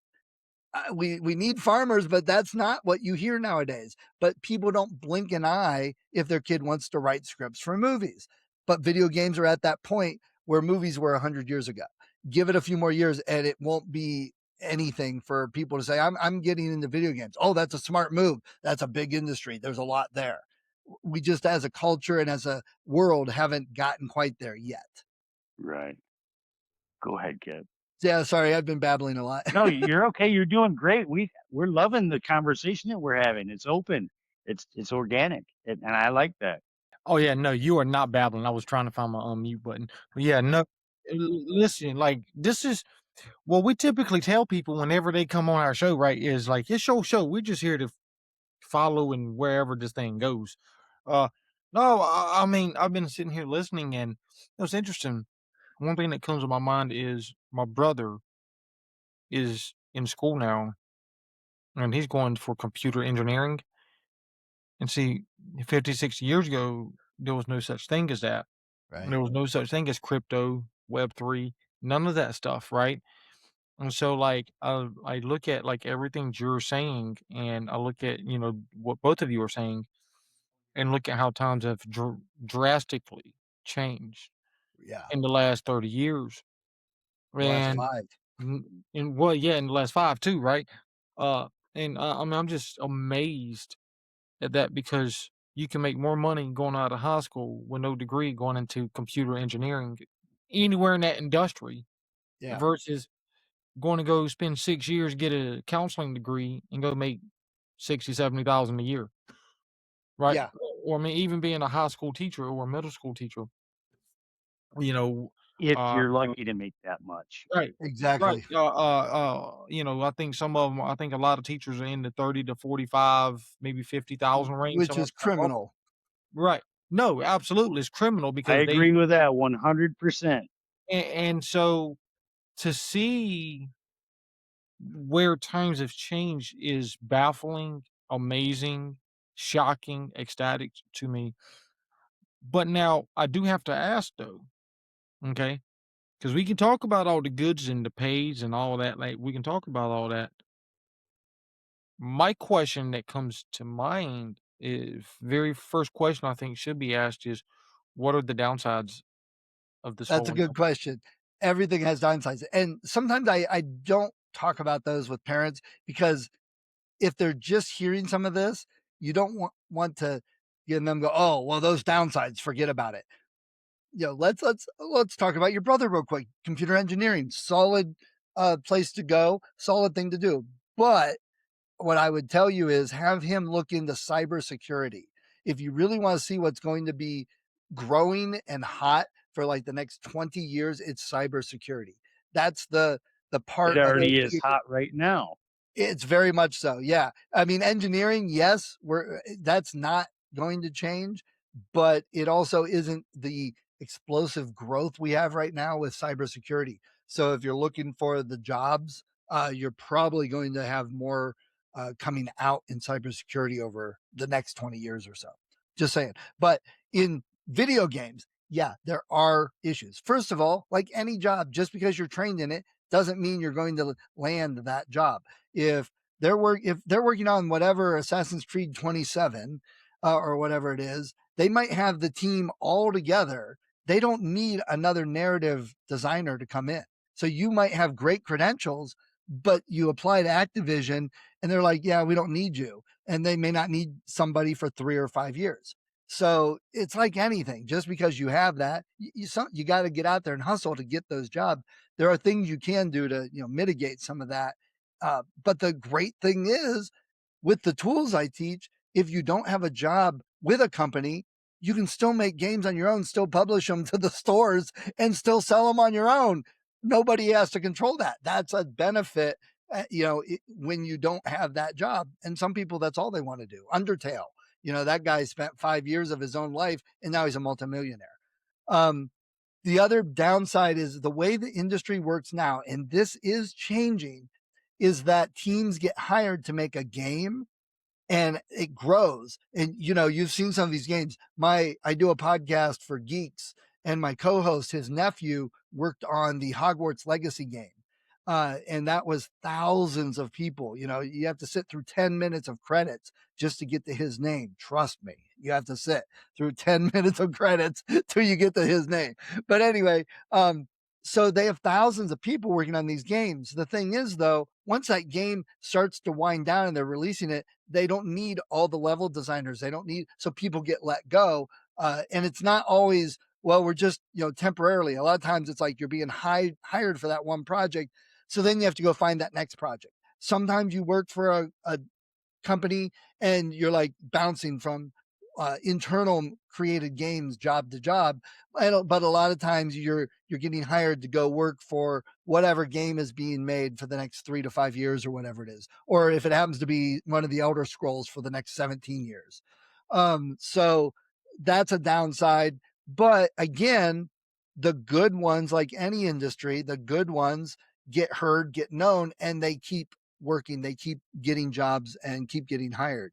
We need farmers, but that's not what you hear nowadays. But people don't blink an eye if their kid wants to write scripts for movies. But video games are at that point where movies were 100 years ago. Give it a few more years, and it won't be anything for people to say, "I'm getting into video games." Oh, that's a smart move. That's a big industry. There's a lot there. We just, as a culture and as a world, haven't gotten quite there yet. right. Go ahead, kid. Yeah, sorry, I've been babbling a lot. No, you're okay. You're doing great. We're loving the conversation that we're having. It's open. It's organic, and I like that. Oh, yeah, no, you are not babbling. I was trying to find my unmute button. But yeah, no, listen, like, this is what we typically tell people whenever they come on our show, right? Is like, it's your show. We're just here to follow and wherever this thing goes. Uh, no, I mean, I've been sitting here listening, and it's interesting. One thing that comes to my mind is my brother is in school now, and he's going for computer engineering. And see, 50, 60 years ago, there was no such thing as that. Right. There was no such thing as crypto, Web3, none of that stuff, right? And so, like, I look at like everything you're saying, and I look at what both of you are saying, and look at how times have drastically changed Yeah. in the last 30 years, The last and five. in well, yeah, in the last 5 too, right? And I mean, I'm just amazed at that because you can make more money going out of high school with no degree going into computer engineering anywhere in that industry Yeah. versus going to go spend 6 years, get a counseling degree, and go make 60, 70,000 a year, right? Yeah. Or, I mean, even being a high school teacher or a middle school teacher, you know, If uh, you're lucky to make that much. right, right. Exactly. I think some of them, I think a lot of teachers are in the 30 to 45, maybe 50,000 range. Which Some of is them got criminal. right. No, absolutely. It's criminal I because they, agree with that 100%. and so to see where times have changed is baffling, amazing, shocking, ecstatic to me. But now I do have to ask though, okay? Because we can talk about all the goods and the pays and all that. Like we can talk about all that. My question that comes to mind is very first question I think should be asked is what are the downsides of this That's whole a good industry? question. Everything has downsides. And sometimes I don't talk about those with parents because if they're just hearing some of this, you don't want to get them go, oh, well, those downsides, forget about it. Let's talk about your brother real quick. Computer engineering, solid place to go, solid thing to do. But what I would tell you is have him look into cybersecurity. If you really want to see what's going to be growing and hot for like the next 20 years, it's cybersecurity. That's the It part of already is it. hot right now. It's very much so. Yeah. I mean, engineering, yes, that's not going to change, but it also isn't the explosive growth we have right now with cybersecurity. So if you're looking for the jobs, you're probably going to have more coming out in cybersecurity over the next 20 years or so. Just saying. But in video games, yeah, there are issues. First of all, like any job, just because you're trained in it doesn't mean you're going to land that job. If they're working on whatever Assassin's Creed 27 or whatever it is, they might have the team all together. They don't need another narrative designer to come in. So you might have great credentials, but you apply to Activision and they're like, yeah, we don't need you. And they may not need somebody for 3 or 5 years. So it's like anything. Just because you have that, you got to get out there and hustle to get those jobs. There are things you can do to mitigate some of that. But the great thing is, with the tools I teach, if you don't have a job with a company, you can still make games on your own, still publish them to the stores, and still sell them on your own. Nobody has to control that. That's a benefit, when you don't have that job. And some people, that's all they want to do. Undertale, that guy spent 5 years of his own life, and now he's a multimillionaire. Um, the other downside is the way the industry works now, and this is changing, is that teams get hired to make a game and it grows. And you've seen some of these games. I do a podcast for geeks, and my co-host, his nephew, worked on the Hogwarts Legacy game. And that was thousands of people. You have to sit through 10 minutes of credits just to get to his name. Trust me, you have to sit through 10 minutes of credits till you get to his name. But anyway, so they have thousands of people working on these games. The thing is, though, once that game starts to wind down and they're releasing it, they don't need all the level designers. They don't need, so people get let go. And it's not always, well, we're just, temporarily. A lot of times it's like you're being hired for that one project. So then you have to go find that next project. Sometimes you work for a company and you're like bouncing from internal created games job to job. But a lot of times you're getting hired to go work for whatever game is being made for the next 3 to 5 years or whatever it is, or if it happens to be one of the Elder Scrolls for the next 17 years. So that's a downside. But again, the good ones, like any industry, the good ones get heard, get known, and they keep working, they keep getting jobs and keep getting hired.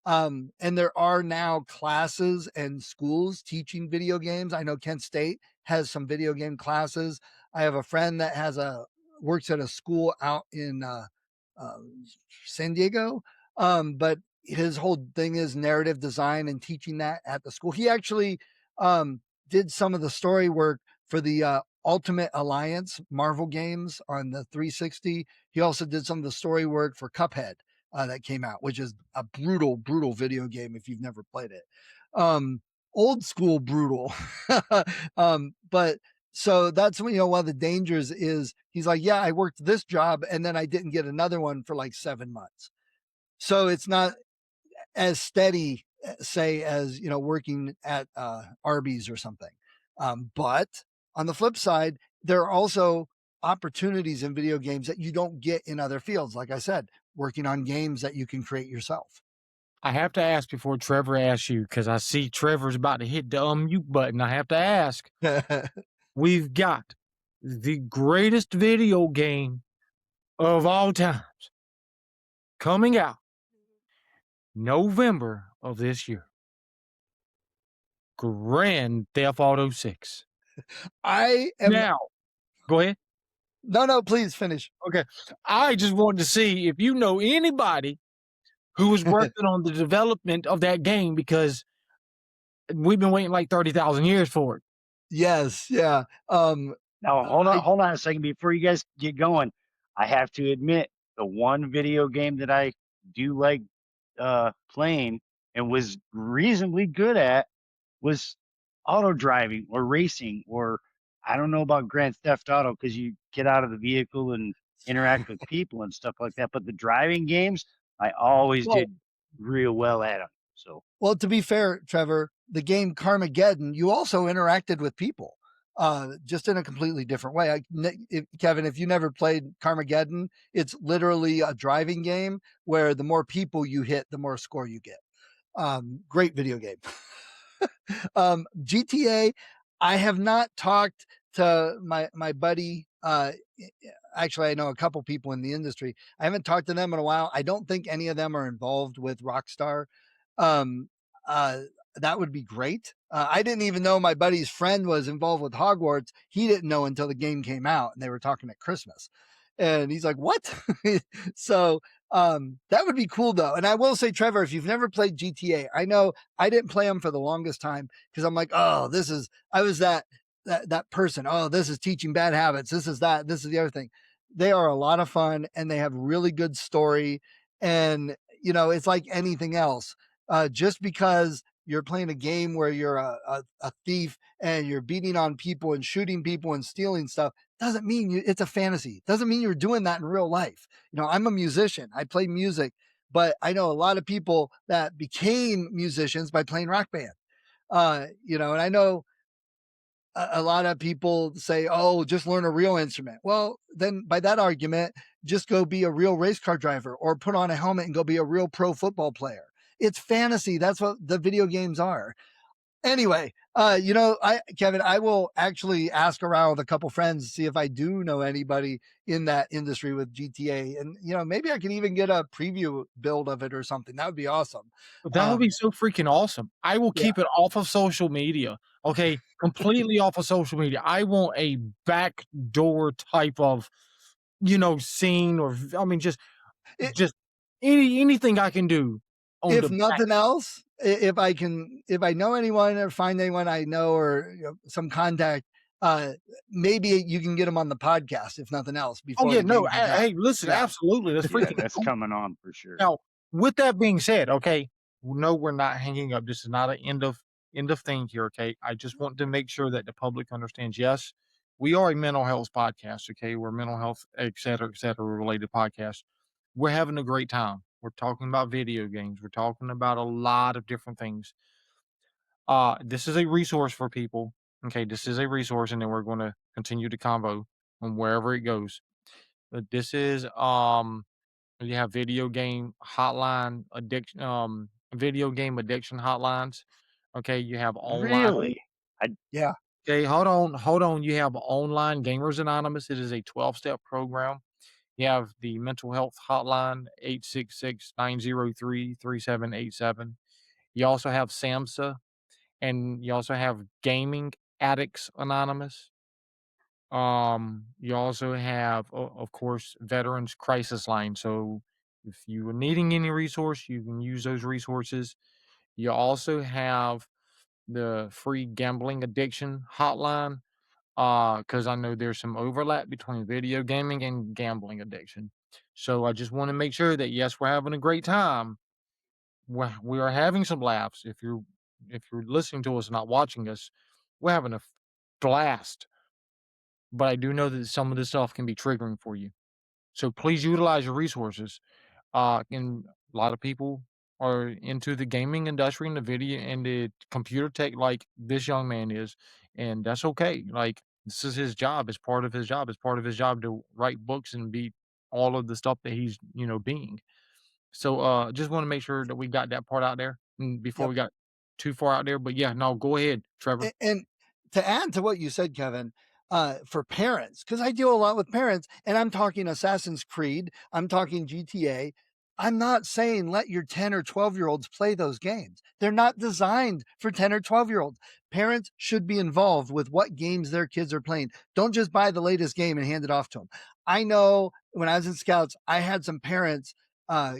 And there are now classes and schools teaching video games. I know Kent State has some video game classes. I have a friend that works at a school out in uh, San Diego. But his whole thing is narrative design and teaching that at the school. He actually did some of the story work for the Ultimate Alliance Marvel games on the 360. He also did some of the story work for Cuphead. that came out, which is a brutal, brutal video game if you've never played it. Old school brutal. But so that's when, one of the dangers is he's like, yeah, I worked this job and then I didn't get another one for like 7 months. So it's not as steady, say, as working at Arby's or something. But on the flip side, there are also opportunities in video games that you don't get in other fields. Like I said, working on games that you can create yourself. I have to ask before Trevor asks you, because I see Trevor's about to hit the unmute button. I have to ask. We've got the greatest video game of all times coming out November of this year. Grand Theft Auto 6. I am Now, go ahead. no, please finish. Okay. I just wanted to see if you know anybody who was working on the development of that game, because we've been waiting like 30,000 years for it. Yes, yeah. Now, hold on a second before you guys get going. I have to admit, the one video game that I do like playing and was reasonably good at was auto driving or racing, or I don't know about Grand Theft Auto because you get out of the vehicle and interact with people and stuff like that. But the driving games, I always Well, did real well at them. So, well, to be fair, Trevor, the game Carmageddon, you also interacted with people, just in a completely different way. Kevin, if you never played Carmageddon, it's literally a driving game where the more people you hit, the more score you get. Great video game. GTA, I have not talked to my buddy. Actually, I know a couple people in the industry. I haven't talked to them in a while. I don't think any of them are involved with Rockstar. Um, uh, that would be great. I didn't even know my buddy's friend was involved with Hogwarts. He didn't know until the game came out and they were talking at Christmas. And he's like, what? So that would be cool though. And I will say, Trevor, if you've never played GTA, I know I didn't play them for the longest time because I'm like, oh, I was that person. Oh, this is teaching bad habits. This is that. This is the other thing. They are a lot of fun and they have really good story. And it's like anything else. Just because you're playing a game where you're a thief and you're beating on people and shooting people and stealing stuff doesn't mean it's a fantasy. Doesn't mean you're doing that in real life. I'm a musician. I play music, but I know a lot of people that became musicians by playing rock band. And I know a lot of people say, oh, just learn a real instrument. Well, then by that argument, just go be a real race car driver or put on a helmet and go be a real pro football player. It's fantasy. That's what the video games are. Anyway, Kevin, I will actually ask around with a couple friends to see if I do know anybody in that industry with GTA. And, maybe I can even get a preview build of it or something. That would be awesome. That would be so freaking awesome. I will Yeah. keep it off of social media. Okay. Completely off of social media. I want a backdoor type of, scene, or I mean, just It, just anything I can do on if the back. nothing else, if I know anyone or find anyone I know or some contact, maybe you can get them on the podcast, if nothing else, Oh before yeah, the game no, comes out. hey, listen, Yeah. absolutely. That's yeah, freaking that's cool. coming on for sure. Now, with that being said, okay, no, we're not hanging up. This is not an end of thing here. Okay, I just want to make sure that the public understands. Yes, we are a mental health podcast. Okay, we're mental health, et cetera, related podcast. We're having a great time. We're talking about video games. We're talking about a lot of different things. This is a resource for people. Okay, this is a resource, and then we're going to continue the convo on wherever it goes. But this is you have video game addiction hotlines. Okay, you have online. Really? I Yeah. Okay, hold on. You have Online Gamers Anonymous. It is a 12-step program. You have the mental health hotline, 866-903-3787. You also have SAMHSA, and you also have Gaming Addicts Anonymous. You also have, of course, Veterans Crisis Line. So if you are needing any resource, you can use those resources. You also have the free gambling addiction hotline, because I know there's some overlap between video gaming and gambling addiction. So I just want to make sure that yes, we're having a great time. We are having some laughs. If you're listening to us and not watching us, we're having a blast. But I do know that some of this stuff can be triggering for you. So please utilize your resources. And a lot of people are into the gaming industry and the video and the computer tech like this young man is, and that's okay. Like this is his job. It's part of his job. It's part of his job to write books and be all of the stuff that he's being. So just want to make sure that we got that part out there before Yep. we got too far out there. But yeah, no, go ahead, Trevor. And to add to what you said, Kevin, for parents, because I deal a lot with parents, and I'm talking Assassin's Creed, I'm talking GTA. I'm not saying let your 10 or 12-year-olds play those games. They're not designed for 10 or 12-year-olds. Parents should be involved with what games their kids are playing. Don't just buy the latest game and hand it off to them. I know when I was in Scouts, I had some parents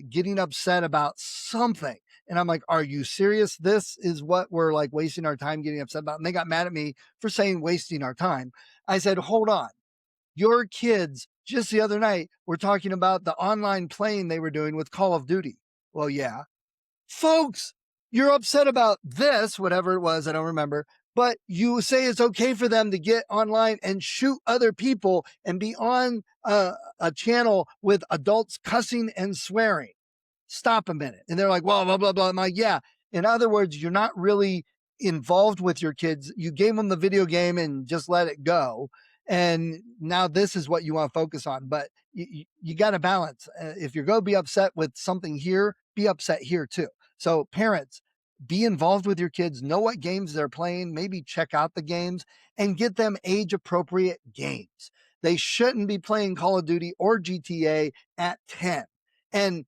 getting upset about something. And I'm like, are you serious? This is what we're like wasting our time getting upset about. And they got mad at me for saying wasting our time. I said, hold on. Your kids just the other night were talking about the online playing they were doing with Call of Duty. Well, yeah. Folks, you're upset about this, whatever it was, I don't remember, but you say it's okay for them to get online and shoot other people and be on a channel with adults cussing and swearing. Stop a minute. And they're like, well, blah, blah, blah. I'm like, yeah. In other words, you're not really involved with your kids. You gave them the video game and just let it go. And now this is what you want to focus on. But you got to balance. If you're going to be upset with something here, be upset here too. So parents, be involved with your kids, know what games they're playing, maybe check out the games and get them age appropriate games. They shouldn't be playing Call of Duty or GTA at 10. And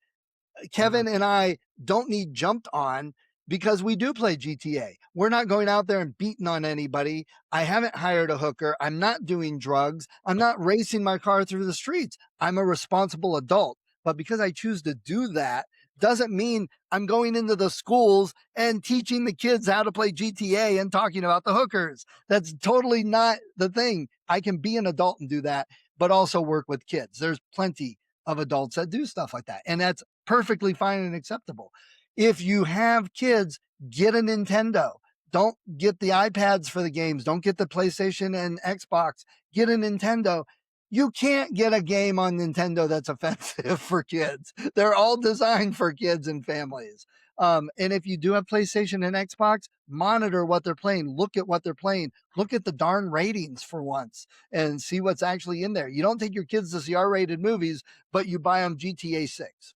Mhm. Kevin and I don't need jumped on because we do play GTA. We're not going out there and beating on anybody. I haven't hired a hooker. I'm not doing drugs. I'm not racing my car through the streets. I'm a responsible adult. But because I choose to do that doesn't mean I'm going into the schools and teaching the kids how to play GTA and talking about the hookers. That's totally not the thing. I can be an adult and do that, but also work with kids. There's plenty of adults that do stuff like that. And that's perfectly fine and acceptable. If you have kids, get a Nintendo. Don't get the iPads for the games. Don't get the PlayStation and Xbox. Get a Nintendo. You can't get a game on Nintendo that's offensive for kids. They're all designed for kids and families. And if you do have PlayStation and Xbox, monitor what they're playing. Look at what they're playing. Look at the darn ratings for once and see what's actually in there. You don't take your kids to see R-rated movies, but you buy them GTA 6.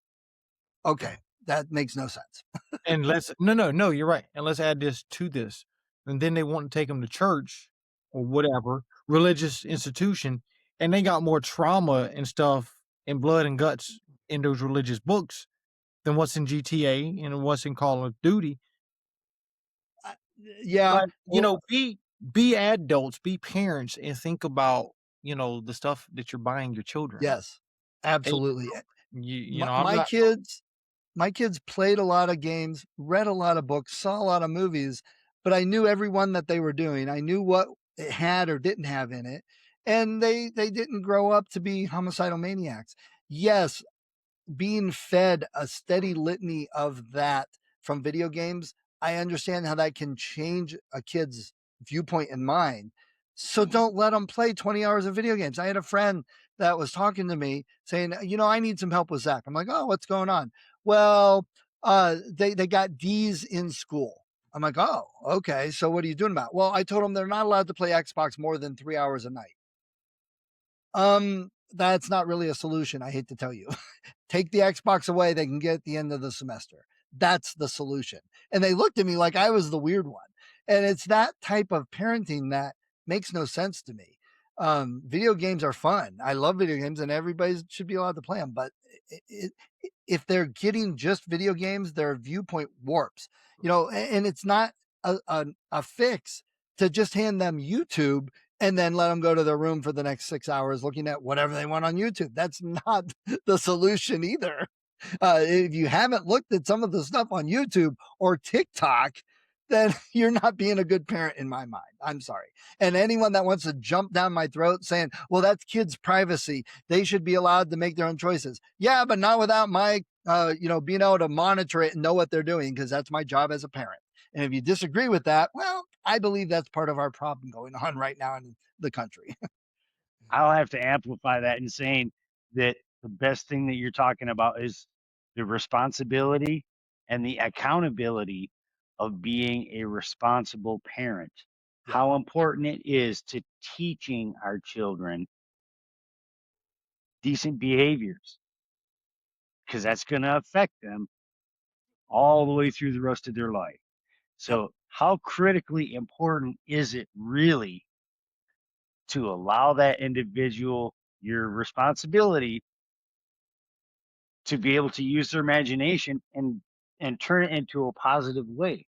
Okay, that makes no sense. And let's no, you're right. And let's add this to this. And then they want to take them to church or whatever religious institution, and they got more trauma and stuff and blood and guts in those religious books than what's in GTA and what's in Call of Duty. Uh, yeah, Like, well, be adults, be parents, and think about the stuff that you're buying your children. yes, And absolutely. I'm My not. kids played a lot of games, read a lot of books, saw a lot of movies, but I knew every one that they were doing. I knew what it had or didn't have in it, and they didn't grow up to be homicidal maniacs. Yes, being fed a steady litany of that from video games, I understand how that can change a kid's viewpoint and mind. So don't let them play 20 hours of video games. I had a friend that was talking to me saying, I need some help with Zach. I'm like, oh, what's going on? Well, they got D's in school. I'm like, oh, okay. So what are you doing about it? Well, I told them they're not allowed to play Xbox more than 3 hours a night. That's not really a solution. I hate to tell you. Take the Xbox away, they can get at the end of the semester. That's the solution. And they looked at me like I was the weird one. And it's that type of parenting that makes no sense to me. Video games are fun. I love video games and everybody should be allowed to play them. But if they're getting just video games, their viewpoint warps, and it's not a fix to just hand them YouTube and then let them go to their room for the next 6 hours looking at whatever they want on YouTube. That's not the solution either. If you haven't looked at some of the stuff on YouTube or TikTok, then you're not being a good parent in my mind. I'm sorry. And anyone that wants to jump down my throat saying, well, that's kids' privacy. They should be allowed to make their own choices. Yeah, but not without my, being able to monitor it and know what they're doing, because that's my job as a parent. And if you disagree with that, well, I believe that's part of our problem going on right now in the country. I'll have to amplify that in saying that the best thing that you're talking about is the responsibility and the accountability of being a responsible parent. Yeah. How important it is to teaching our children decent behaviors, because that's going to affect them all the way through the rest of their life. Yep. So, how critically important is it really to allow that individual your responsibility to be able to use their imagination and turn it into a positive way?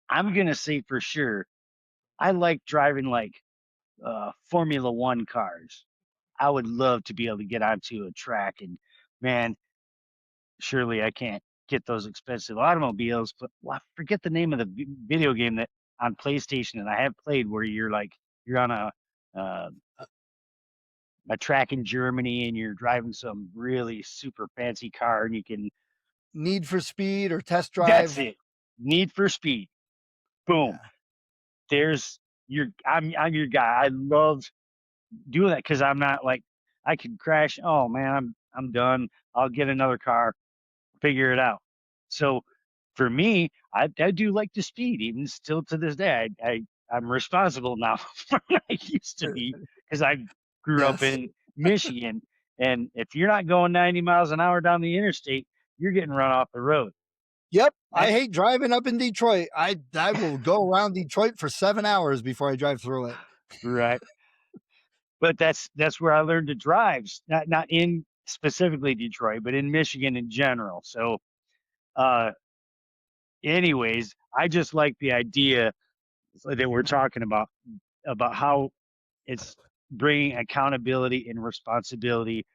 I'm going to say for sure, I like driving like Formula One cars. I would love to be able to get onto a track and, man, surely I can't get those expensive automobiles, but well, I forget the name of the video game that on PlayStation that I have played where you're on uh, a track in Germany and you're driving some really super fancy car and you can. Need for Speed or Test That's Drive. it. Need for Speed. Boom. Yeah. There's your. I'm your guy. I love doing that because I'm not like I could crash. Oh man, I'm done. I'll get another car. Figure it out. So for me, I do like the speed, even still to this day. I'm responsible now for what I used to be because I grew up Yes. in Michigan, and if you're not going 90 miles an hour down the interstate, you're getting run off the road. Yep. I And, hate driving up in Detroit. I will go around Detroit for 7 hours before I drive through it. right, but that's where I learned to drive. Not in specifically Detroit, but in Michigan in general. So, uh, anyways, I just like the idea that we're talking about how it's bringing accountability and responsibility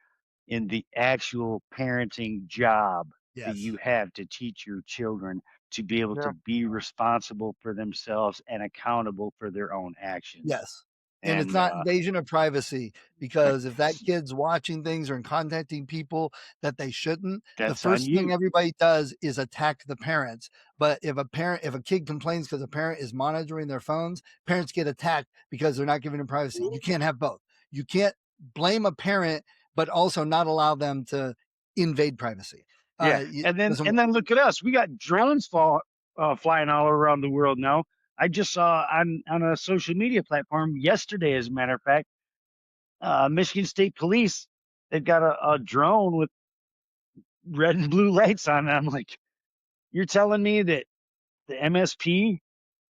in the actual parenting job that Yes. you have to teach your children to be able Yeah. to be responsible for themselves and accountable for their own actions. Yes. And it's And not invasion of privacy, because if that kid's watching things or contacting people that they shouldn't, the that's on first thing you. everybody does is attack the parents. But if a kid complains because a parent is monitoring their phones, parents get attacked because they're not giving them privacy. You can't have both. You can't blame a parent, but also not allow them to invade privacy. Yeah, It and then doesn't and work. then look at us. We got drones flying all around the world now. I just saw on a social media platform yesterday, as a matter of fact, Michigan State Police. They've got a drone with red and blue lights on it. I'm like, you're telling me that the MSP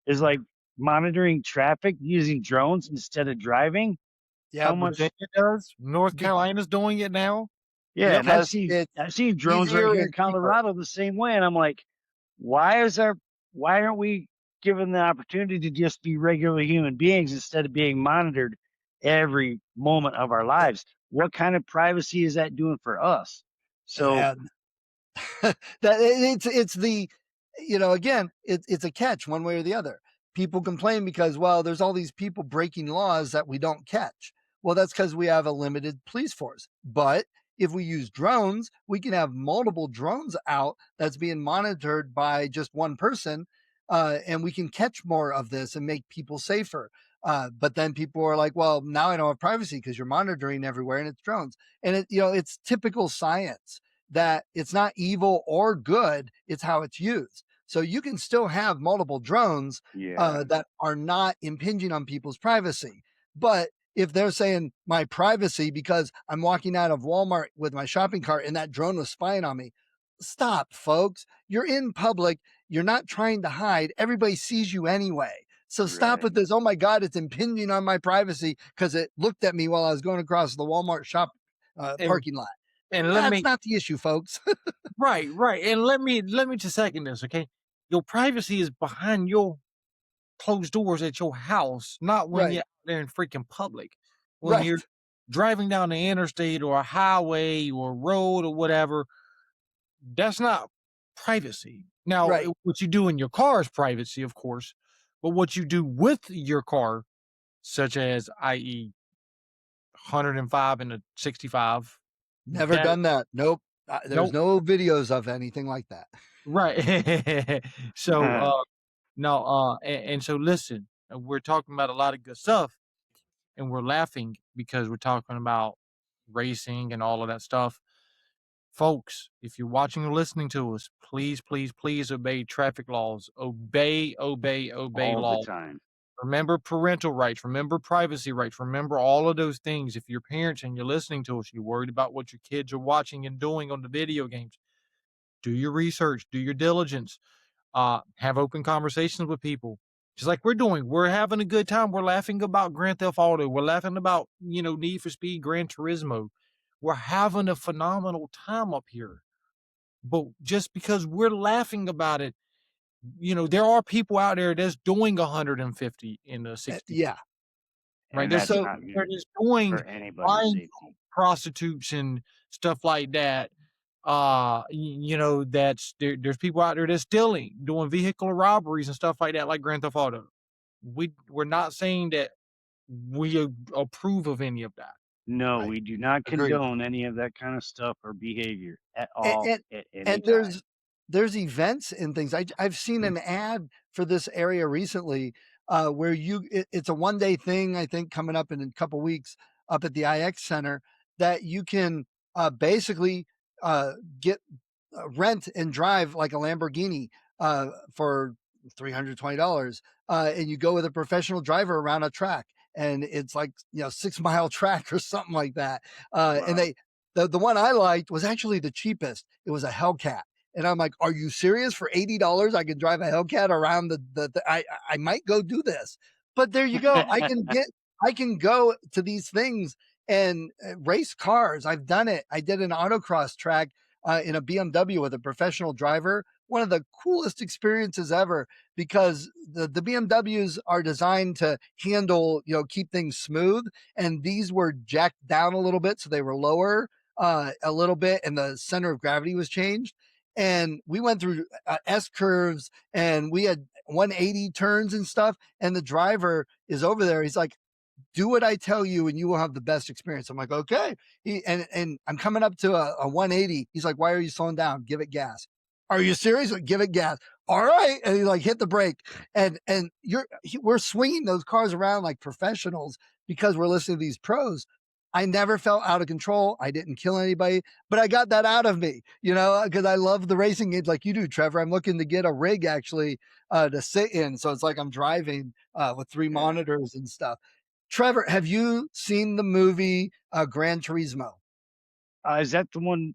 is like monitoring traffic using drones instead of driving? Yeah, How much? Virginia does. North be- Carolina's doing it now. Yeah, Yep. and I've because seen it's I've seen drones right easier here in and cheaper. Colorado the same way, and I'm like, why is there? Why aren't we given the opportunity to just be regular human beings instead of being monitored every moment of our lives? What kind of privacy is that doing for us? So And that it's the again, it's a catch one way or the other. People complain because, well, there's all these people breaking laws that we don't catch. Well, that's because we have a limited police force. But if we use drones, we can have multiple drones out that's being monitored by just one person, and we can catch more of this and make people safer. But then people are like, well, now I don't have privacy because you're monitoring everywhere and it's drones. And it's typical science that it's not evil or good, it's how it's used. So you can still have multiple drones yeah, that are not impinging on people's privacy. But if they're saying my privacy because I'm walking out of Walmart with my shopping cart and that drone was spying on me, stop, folks. You're in public. You're not trying to hide. Everybody sees you anyway. So stop right. with this. Oh my God, it's impinging on my privacy because it looked at me while I was going across the Walmart shop And parking lot. and let That's me not the issue, folks. right. And let me just second this, okay? Your privacy is behind your closed doors at your house, not when Right, you're out there in freaking public. When right. you're driving down the interstate or a highway or a road or whatever, that's not privacy. Now, Right. what you do in your car is privacy, of course, but what you do with your car, such as, i.e., 105 and a 65, Never that done that. Nope. There's nope, no videos of anything like that. right. So, no, and so listen, we're talking about a lot of good stuff, and we're laughing because we're talking about racing and all of that stuff. Folks, if you're watching or listening to us, please, please, please obey traffic laws. Obey, obey, obey all the law. time. Remember parental rights. Remember privacy rights. Remember all of those things. If you're parents and you're listening to us, you're worried about what your kids are watching and doing on the video games, do your research, do your diligence, have open conversations with people. Just like we're doing. We're having a good time. We're laughing about Grand Theft Auto. We're laughing about, Need for Speed, Gran Turismo. We're having a phenomenal time up here. But just because we're laughing about it, there are people out there that's doing 150 in a 60, Yeah. right? And There's that's people So not out there good that's doing for anybody's buying safety. prostitutes and stuff like that. There's people out there that's stealing, doing vehicular robberies and stuff like that, like Grand Theft Auto. We're not saying that we approve of any of that. No, right. we do not Agreed. condone any of that kind of stuff or behavior at And, all and at any and time. there's events and things. I've seen an ad for this area recently, where it's a 1 day thing. I think coming up in a couple weeks up at the IX Center, that you can basically uh, get rent and drive like a Lamborghini for $320, and you go with a professional driver around a track, and it's like 6 mile track or something like that. And Wow. the one I liked was actually the cheapest. It was a Hellcat. And I'm like, are you serious? For $80, I can drive a Hellcat around I might go do this. But there you go. I can go to these things and race cars. I've done it. I did an autocross track in a BMW with a professional driver. One of the coolest experiences ever, because the BMWs are designed to handle, keep things smooth. And these were jacked down a little bit. So they were lower a little bit, and the center of gravity was changed. And we went through S curves, and we had 180 turns and stuff. And the driver is over there. He's like, do what I tell you and you will have the best experience. I'm like, okay. And I'm coming up to a 180. He's like, why are you slowing down? Give it gas. Are you serious? Like, give it gas. All right. And he like hit the brake, and we're swinging those cars around like professionals because we're listening to these pros. I never felt out of control. I didn't kill anybody, but I got that out of me, because I love the racing games like you do, Trevor. I'm looking to get a rig actually to sit in. So it's like I'm driving with 3 Yeah. monitors and stuff. Trevor, have you seen the movie Gran Turismo? Is that the one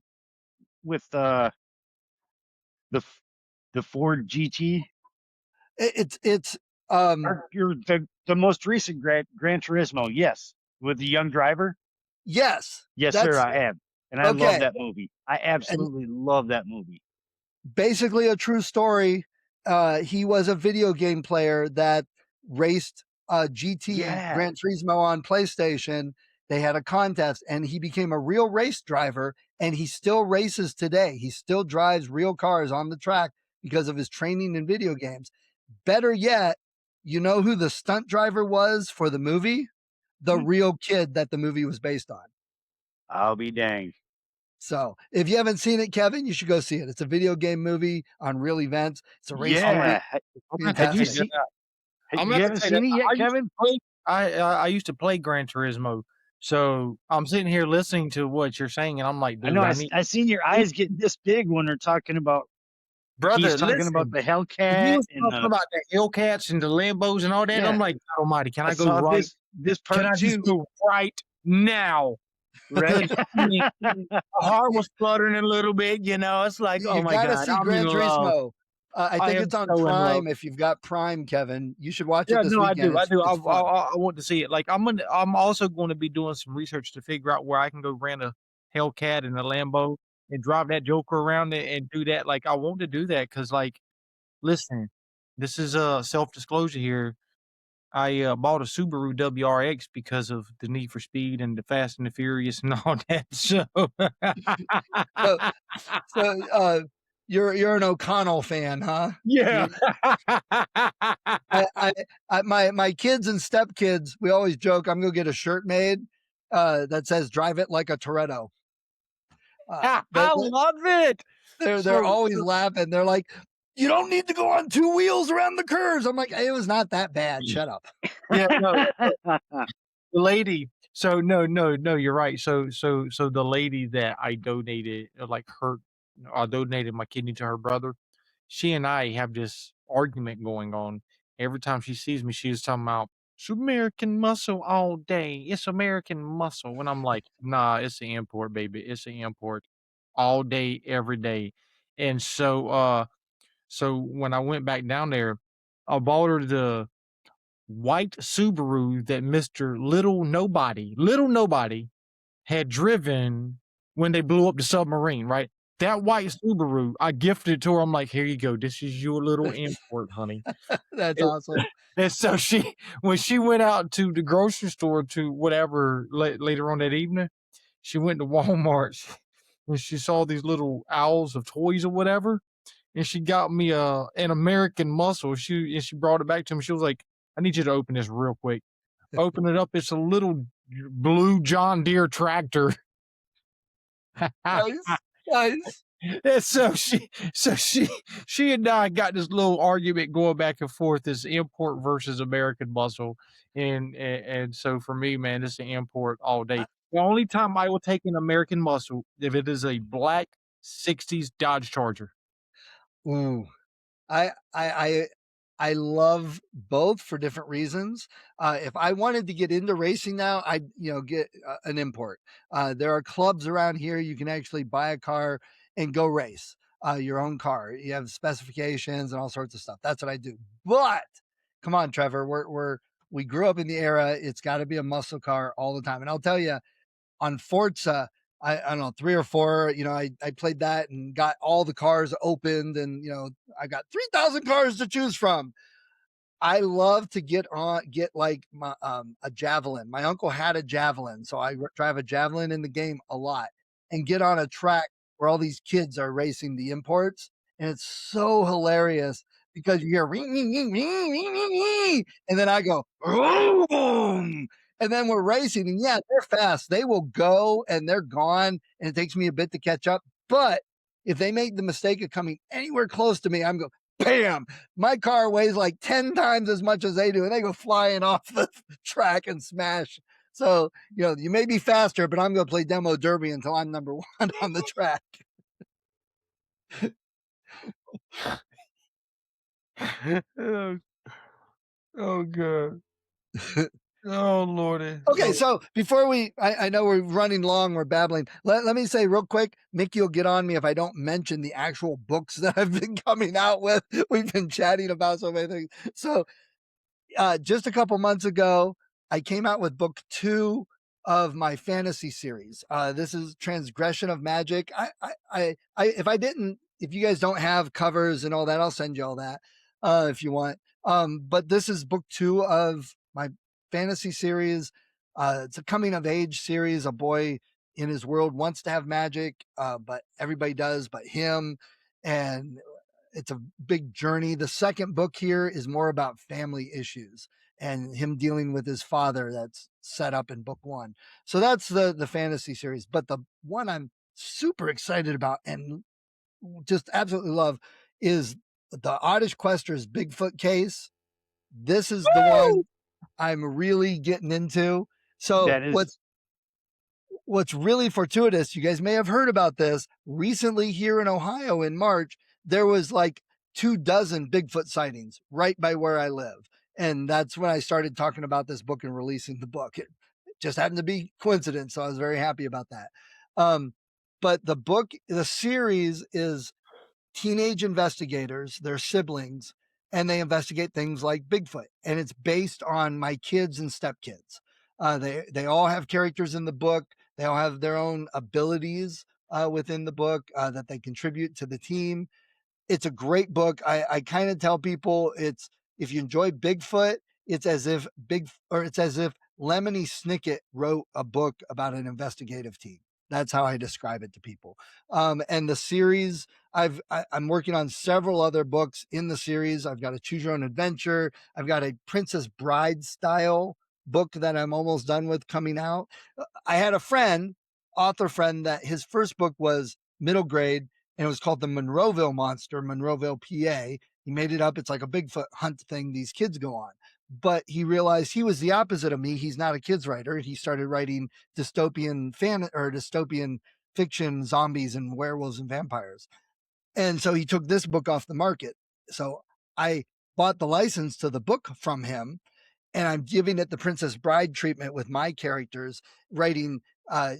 with the the Ford GT? It's um Or the most recent Gran Turismo? Yes, with the young driver. yes, Yes, sir. that's I have, and I love okay. that movie. I And absolutely love that movie. basically a true story. He was a video game player that raced GT Yeah. Gran Turismo on PlayStation. They had a contest, and he became a real race driver, and he still races today. He still drives real cars on the track because of his training in video games. Better yet, you know who the stunt driver was for the movie? The Hmm? real kid that the movie was based on. I'll be danged. So if you haven't seen it, Kevin, you should go see it. It's a video game movie on real events. It's a race I'm movie. Yeah. gonna have to Have you check Fantastic. that seen? out. I'm gonna You have to haven't say that seen it yet, I used to Kevin? play. I used to play Gran Turismo, so I'm sitting here listening to what you're saying, and I'm like, I know. dude, I need I seen your eyes get this big when they're talking about. He's brother. talking about Listen, the he Hellcat was and talking the. about the Hellcats and the Lambos and all that. Yeah, I'm like, God Almighty, can I I go saw right? this Can part I just too. go right now? Right. Because my heart was fluttering a little bit. It's like, oh You my got to God, see I'm in Gran love. Turismo. I I think am it's on so in love. Prime. If you've got Prime, Kevin, you should watch it Yeah, this no, I weekend. do. I do. It's fun. I want to see it. Like I'm also going to be doing some research to figure out where I can go rent a Hellcat and a Lambo and drive that Joker around and do that. Like I want to do that because, like, listen, this is a self-disclosure here. I bought a Subaru WRX because of the Need for Speed and the Fast and the Furious and all that. So So, so You're an O'Connell fan, huh? Yeah. You my kids and stepkids, we always joke, I'm gonna get a shirt made that says "Drive it like a Toretto." I love it. They're So always laughing. They're like, "You don't need to go on two wheels around the curves." I'm like, "It was not that bad. Shut up." yeah, no, the lady so no, you're right. So the lady that I donated, I donated my kidney to her brother. She and I have this argument going on. Every time she sees me, she is talking about, "It's American muscle all day. It's American muscle." When I'm like, "Nah, it's the import, baby. It's the import all day, every day." And so when I went back down there, I bought her the white Subaru that Mr. Little Nobody had driven when they blew up the submarine, right? That white Subaru, I gifted to her. I'm like, "Here you go. This is your little import, honey." That's And awesome. and so when she went out to the grocery store to whatever later on that evening, she went to Walmart and she saw these little owls of toys or whatever, and she got me an American Muscle. She brought it back to me. She was like, "I need you to open this real quick." Open it up. It's a little blue John Deere tractor. Nice, nice. And so she and I got this little argument going back and forth, this import versus American Muscle. And so for me, man, it's an import all day. The only time I will take an American Muscle if it is a black 60s Dodge Charger. Ooh. I I I I love both for different reasons. If I wanted to get into racing now, I'd get an import. There are clubs around here you can actually buy a car and go race your own car. You have specifications and all sorts of stuff. That's what I do. But come on, Trevor, we grew up in the era. It's got to be a muscle car all the time. And I'll tell you, on Forza, I don't know, 3 or 4, I played that and got all the cars opened and, I got 3,000 cars to choose from. I love to get like a javelin. My uncle had a javelin, so I drive a javelin in the game a lot and get on a track where all these kids are racing the imports, and it's so hilarious because you hear ring, ring, ring, ring, ring, ring, ring, and then I go boom, and then we're racing, and yeah, they're fast. They will go and they're gone, and it takes me a bit to catch up. But if they make the mistake of coming anywhere close to me, I'm go bam, my car weighs like 10 times as much as they do, and they go flying off the track and smash. So, you may be faster, but I'm going to play demo derby until I'm number one on the track. Oh, oh god. Oh lordy. Okay, so before I know we're running long, we're babbling. Let me say real quick, Mickey will get on me if I don't mention the actual books that I've been coming out with. We've been chatting about so many things. So just a couple months ago, I came out with book 2 of my fantasy series. This is Transgression of Magic. If you guys don't have covers and all that, I'll send you all that if you want. But this is book 2 of my fantasy series. It's a coming of age series. A boy in his world wants to have magic, but everybody does, but him. And it's a big journey. The second book here is more about family issues and him dealing with his father that's set up in book 1. So that's the fantasy series. But the one I'm super excited about and just absolutely love is the Oddish Quester's Bigfoot case. This is the one I'm really getting into. So That is what's really fortuitous, you guys may have heard about this recently here in Ohio in March, there was like 24 Bigfoot sightings right by where I live. And that's when I started talking about this book and releasing the book. It just happened to be coincidence. So I was very happy about that. But the series is teenage investigators, their siblings, and they investigate things like Bigfoot. And it's based on my kids and stepkids. They all have characters in the book. They all have their own abilities within the book that they contribute to the team. It's a great book. I kind of tell people if you enjoy Bigfoot, it's as if Lemony Snicket wrote a book about an investigative team. That's how I describe it to people. And the series, I'm working on several other books in the series. I've got a Choose Your Own Adventure. I've got a Princess Bride style book that I'm almost done with coming out. I had a friend, author friend, that his first book was middle grade, and it was called The Monroeville Monster, Monroeville, PA. He made it up. It's like a Bigfoot hunt thing these kids go on. But he realized he was the opposite of me. He's not a kids writer. He started writing dystopian fiction, zombies and werewolves and vampires. And so he took this book off the market. So I bought the license to the book from him, and I'm giving it the Princess Bride treatment with my characters, writing, a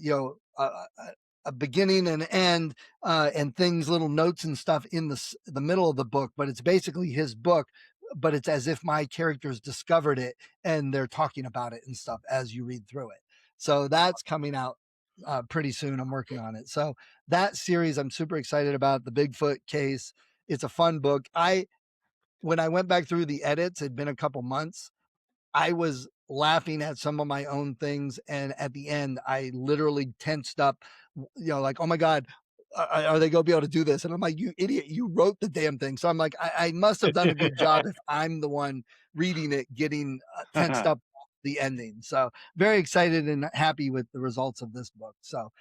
beginning and end, and things, little notes and stuff in the middle of the book. But it's basically his book, but it's as if my characters discovered it and they're talking about it and stuff as you read through it. So that's coming out pretty soon. I'm working on it. So that series I'm super excited about. The Bigfoot case. It's a fun book. When I went back through the edits, it'd been a couple months. I was laughing at some of my own things, and at the end, I literally tensed up, like, oh my God, are they going to be able to do this? And I'm like, you idiot, you wrote the damn thing. So I'm like, I must have done a good job if I'm the one reading it, getting tensed up the ending. So very excited and happy with the results of this book. So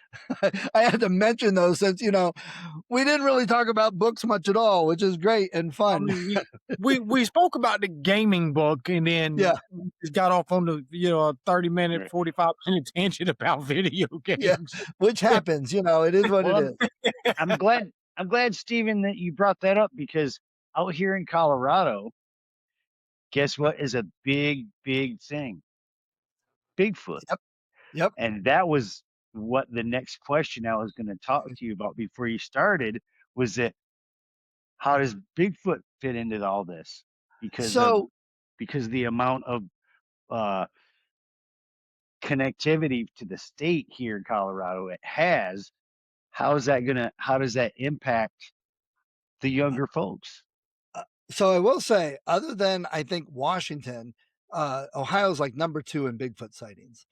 I had to mention those since, we didn't really talk about books much at all, which is great and I fun. mean, we spoke about the gaming book, and then Yeah. we just got off on the 30-minute, Right. 45-minute tangent about video games. Yeah, which happens, it is what it Well, is. I'm glad, Stephen, that you brought that up, because out here in Colorado, guess what is a big, big thing? Bigfoot. Yep. And that was what the next question I was going to talk to you about before you started, was that how does Bigfoot fit into all this? Because So the amount of uh, connectivity to the state here in Colorado it has, how does that impact the younger folks? so I will say, other than I think Washington, Ohio's like number 2 in Bigfoot sightings.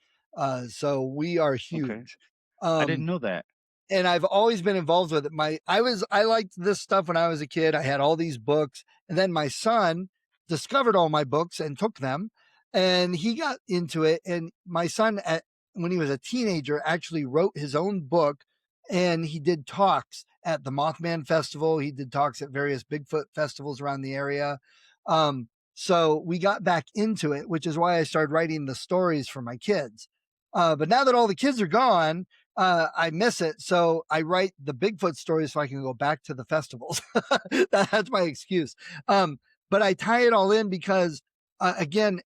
So we are Okay. huge. I didn't know that. And I've always been involved with it. I liked this stuff when I was a kid. I had all these books, and then my son discovered all my books and took them, and he got into it. And my son, when he was a teenager, actually wrote his own book, and he did talks at the Mothman Festival. He did talks at various Bigfoot festivals around the area. So we got back into it, which is why I started writing the stories for my kids. But now that all the kids are gone, I miss it. So I write the Bigfoot stories so I can go back to the festivals. That's my excuse. But I tie it all in because, again,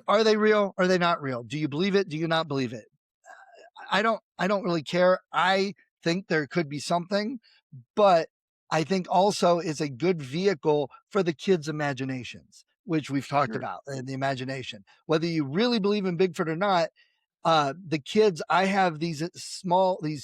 are they real? Are they not real? Do you believe it? Do you not believe it? I don't really care. I think there could be something, but I think also it's a good vehicle for the kids' imaginations, which we've talked Sure. about, the imagination. Whether you really believe in Bigfoot or not, the kids, I have these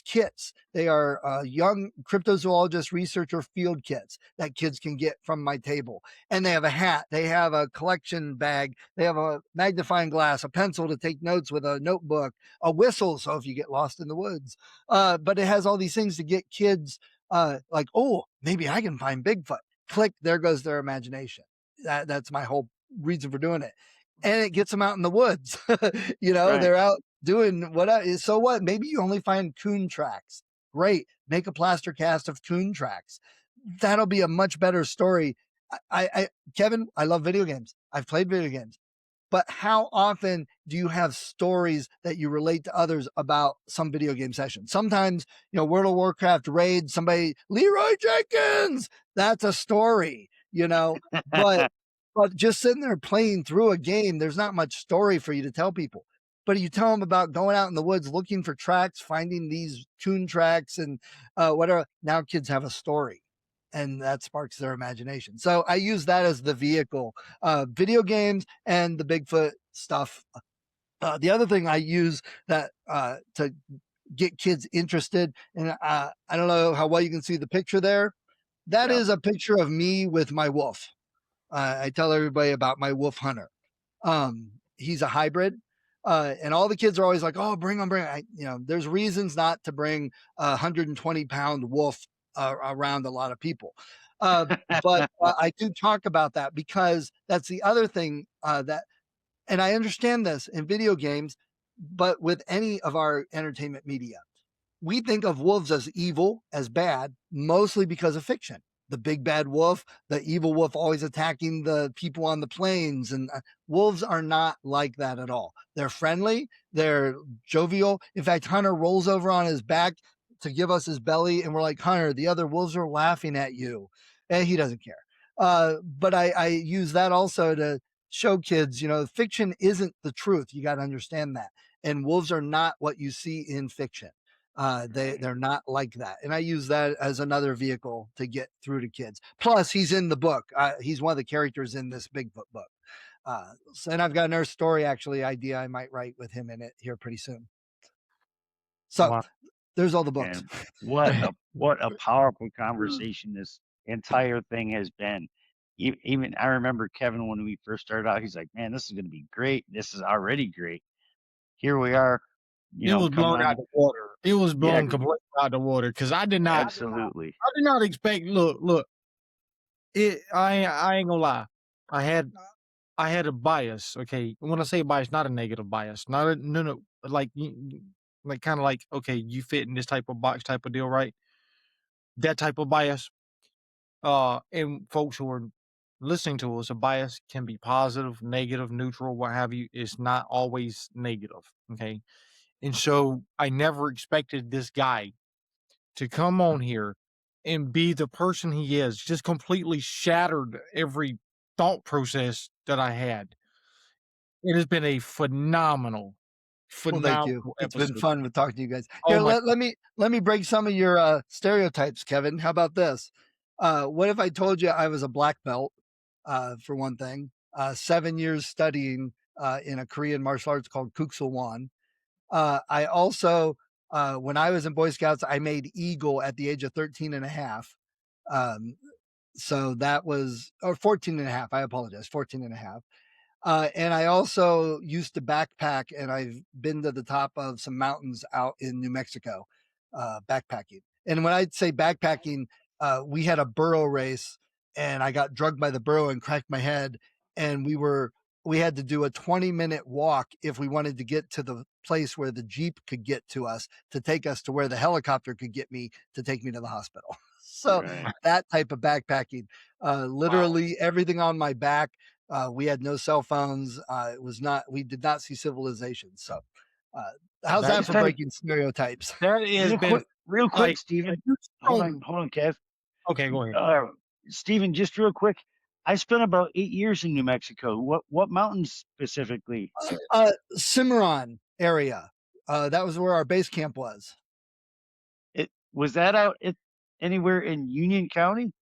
kits. They are young cryptozoologist researcher field kits that kids can get from my table. And they have a hat, they have a collection bag, they have a magnifying glass, a pencil to take notes with, a notebook, a whistle, so if you get lost in the woods. But it has all these things to get kids like, oh, maybe I can find Bigfoot. Click, there goes their imagination. That's my whole reason for doing it. And it gets them out in the woods. Right. They're out doing so what? Maybe you only find coon tracks. Great. Make a plaster cast of coon tracks. That'll be a much better story. Kevin, I love video games. I've played video games. But how often do you have stories that you relate to others about some video game session? Sometimes, World of Warcraft raid, somebody, Leroy Jenkins, that's a story, but just sitting there playing through a game, there's not much story for you to tell people. But you tell them about going out in the woods, looking for tracks, finding these coon tracks and whatever. Now kids have a story, and that sparks their imagination. So I use that as the vehicle, video games and the Bigfoot stuff. The other thing I use that to get kids interested, and I don't know how well you can see the picture there. That is a picture of me with my wolf. I tell everybody about my wolf Hunter. He's a hybrid. And all the kids are always like, "Oh, bring them, bring 'em." There's reasons not to bring a 120-pound wolf around a lot of people. But I do talk about that because that's the other thing that, and I understand this in video games, but with any of our entertainment media, we think of wolves as evil, as bad, mostly because of fiction. The big bad wolf, the evil wolf always attacking the people on the plains. And wolves are not like that at all. They're friendly, they're jovial. In fact, Hunter rolls over on his back to give us his belly, and we're like, Hunter, the other wolves are laughing at you. And he doesn't care. But I use that also to show kids, fiction isn't the truth. You got to understand that. And wolves are not what you see in fiction. They're not like that, and I use that as another vehicle to get through to kids. Plus, he's in the book. He's one of the characters in this Bigfoot book. And I've got another story actually idea I might write with him in it here pretty soon. So Wow. there's all the books. And what a powerful conversation this entire thing has been. Even I remember Kevin when we first started out, he's like, "Man, this is going to be great. This is already great." Here we are, It was coming blown out on. the water. It was Yeah, blown completely out the water because I did not. absolutely. I did not expect. Look. I ain't gonna lie. I had I had a bias. Okay, when I say bias, not a negative bias. Not a no. Like like kind of like okay, you fit in this type of box type of deal, right? That type of bias. And folks who are listening to us, a bias can be positive, negative, neutral, what have you. It's not always negative. Okay. And so I never expected this guy to come on here and be the person he is, just completely shattered every thought process that I had. It has been a phenomenal, Well, thank you. phenomenal It's been episode. fun with talking to you guys. Oh Here, my let me break some of your stereotypes, Kevin. How about this? What if I told you I was a black belt, for one thing? 7 years studying in a Korean martial arts called Kuksulwan. I also, when I was in Boy Scouts, I made Eagle at the age of 13 and a half. Um, so that was, or 14 and a half. I apologize, 14 and a half. And I also used to backpack, and I've been to the top of some mountains out in New Mexico, backpacking. And when I say backpacking, we had a burro race, and I got drugged by the burro and cracked my head. And we had to do a 20-minute walk if we wanted to get to the place where the Jeep could get to us to take us to where the helicopter could get me to take me to the hospital. So Right. that type of backpacking, wow. literally everything on my back. We had no cell phones. We did not see civilization. So, uh, how's That that Just for out of breaking stereotypes? that has been real quick, like Stephen. you Hold on, don't hold on, Kev. okay, go ahead. Uh, Stephen, just real quick. I spent about 8 years in New Mexico. What mountains specifically? Cimarron area. That was where our base camp was. It was that out anywhere in Union County?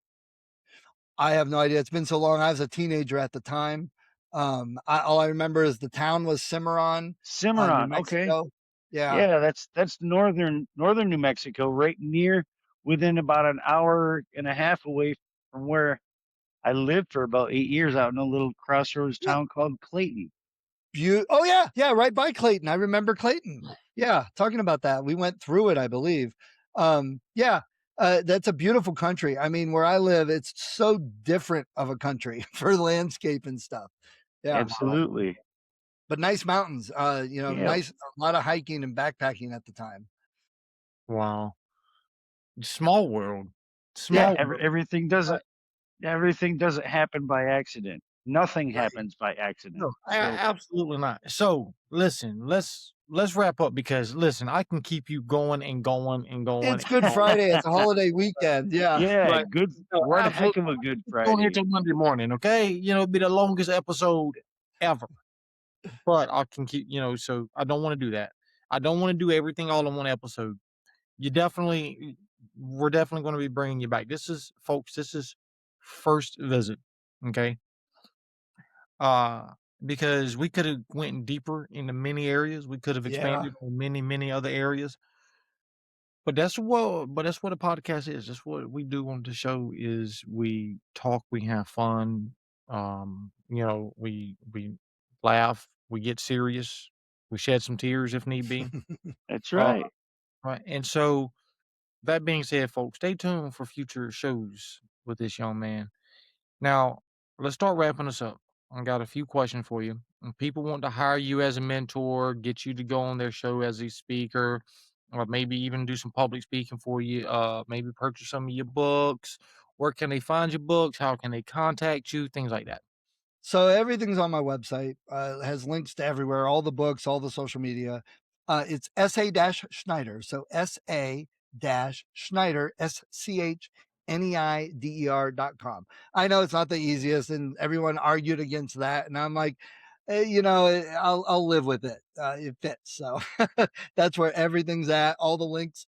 I have no idea. It's been so long. I was a teenager at the time. All I remember is the town was Cimarron, New Cimarron. Okay. Mexico. Yeah. Yeah, that's northern New Mexico, right near within about an hour and a half away from where I lived for about 8 years out in a little crossroads Yeah. town called Clayton. Oh yeah, yeah, right by Clayton. I remember Clayton. Yeah, talking about that. We went through it, I believe. Yeah, that's a beautiful country. I mean, where I live, it's so different of a country for landscape and stuff. Yeah, Absolutely. but nice mountains. Yeah. Nice, a lot of hiking and backpacking at the time. Wow. Small world. Yeah, Yeah, Small world. everything doesn't happen by accident. Nothing right. happens by accident. No, So absolutely not. So listen, let's wrap up because listen, I can keep you going and going and going It's and Good going. Friday. It's a holiday weekend. Yeah, yeah, But good no, one heck absolutely of a good on here Friday. till Monday morning, okay? It'll be the longest episode ever. But I can keep, so I don't want to do that. I don't want to do everything all in one episode. We're definitely going to be bringing you back. This is first visit, okay? Uh, because we could have went deeper into many areas. We could have yeah. expanded on many, many other areas. But that's what a podcast is. That's what we do on the show is we talk, we have fun. We laugh, we get serious, We shed some tears if need be. That's Uh, right. right. And so that being said, folks, stay tuned for future shows with this young man. Now, let's start wrapping this up. I got a few questions for you. And people want to hire you as a mentor, get you to go on their show as a speaker, or maybe even do some public speaking for you. Maybe purchase some of your books. Where can they find your books? How can they contact you? Things like that. So everything's on my website. It has links to everywhere, all the books, all the social media. It's SA Schneider. So SA Schneider, SCHNEIDER.com. I know it's not the easiest, and everyone argued against that. And I'm like, I'll live with it. It fits. So that's where everything's at, all the links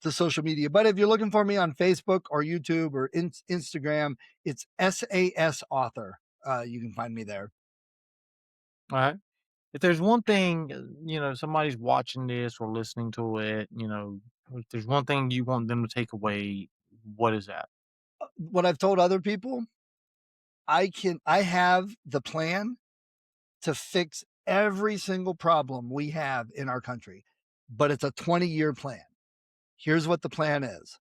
to social media. But if you're looking for me on Facebook or YouTube or Instagram, it's SAS Author. You can find me there. All right. If there's one thing, somebody's watching this or listening to it, if there's one thing you want them to take away, what is that? What I've told other people, I have the plan to fix every single problem we have in our country, but it's a 20-year plan. Here's what the plan is.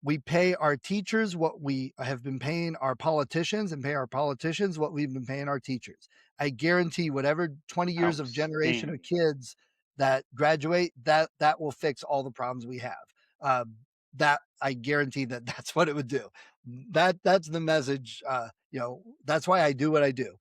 We pay our teachers what we have been paying our politicians, and pay our politicians what we've been paying our teachers. I guarantee whatever 20 years of generation of Outstanding. kids that graduate, that will fix all the problems we have. That I guarantee that's what it would do. That's the message. That's why I do what I do.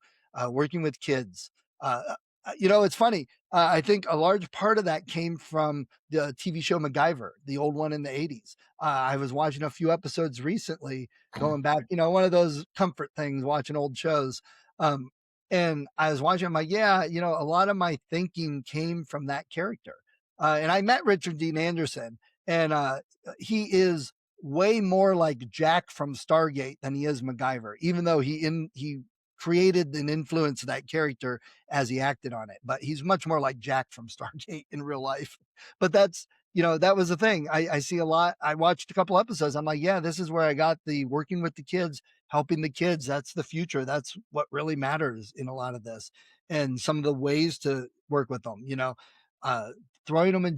Working with kids. It's funny. I think a large part of that came from the TV show MacGyver, the old one in the 80s. I was watching a few episodes recently, going back, one of those comfort things, watching old shows. Um, and I was watching, I'm like, yeah, a lot of my thinking came from that character. And I met Richard Dean Anderson, and he is way more like Jack from Stargate than he is MacGyver, even though he created and influenced that character as he acted on it. But he's much more like Jack from Stargate in real life. But that was the thing. I see a lot. I watched a couple episodes. I'm like, yeah, this is where I got the working with the kids, helping the kids. That's the future. That's what really matters in a lot of this. And some of the ways to work with them, uh, throwing them in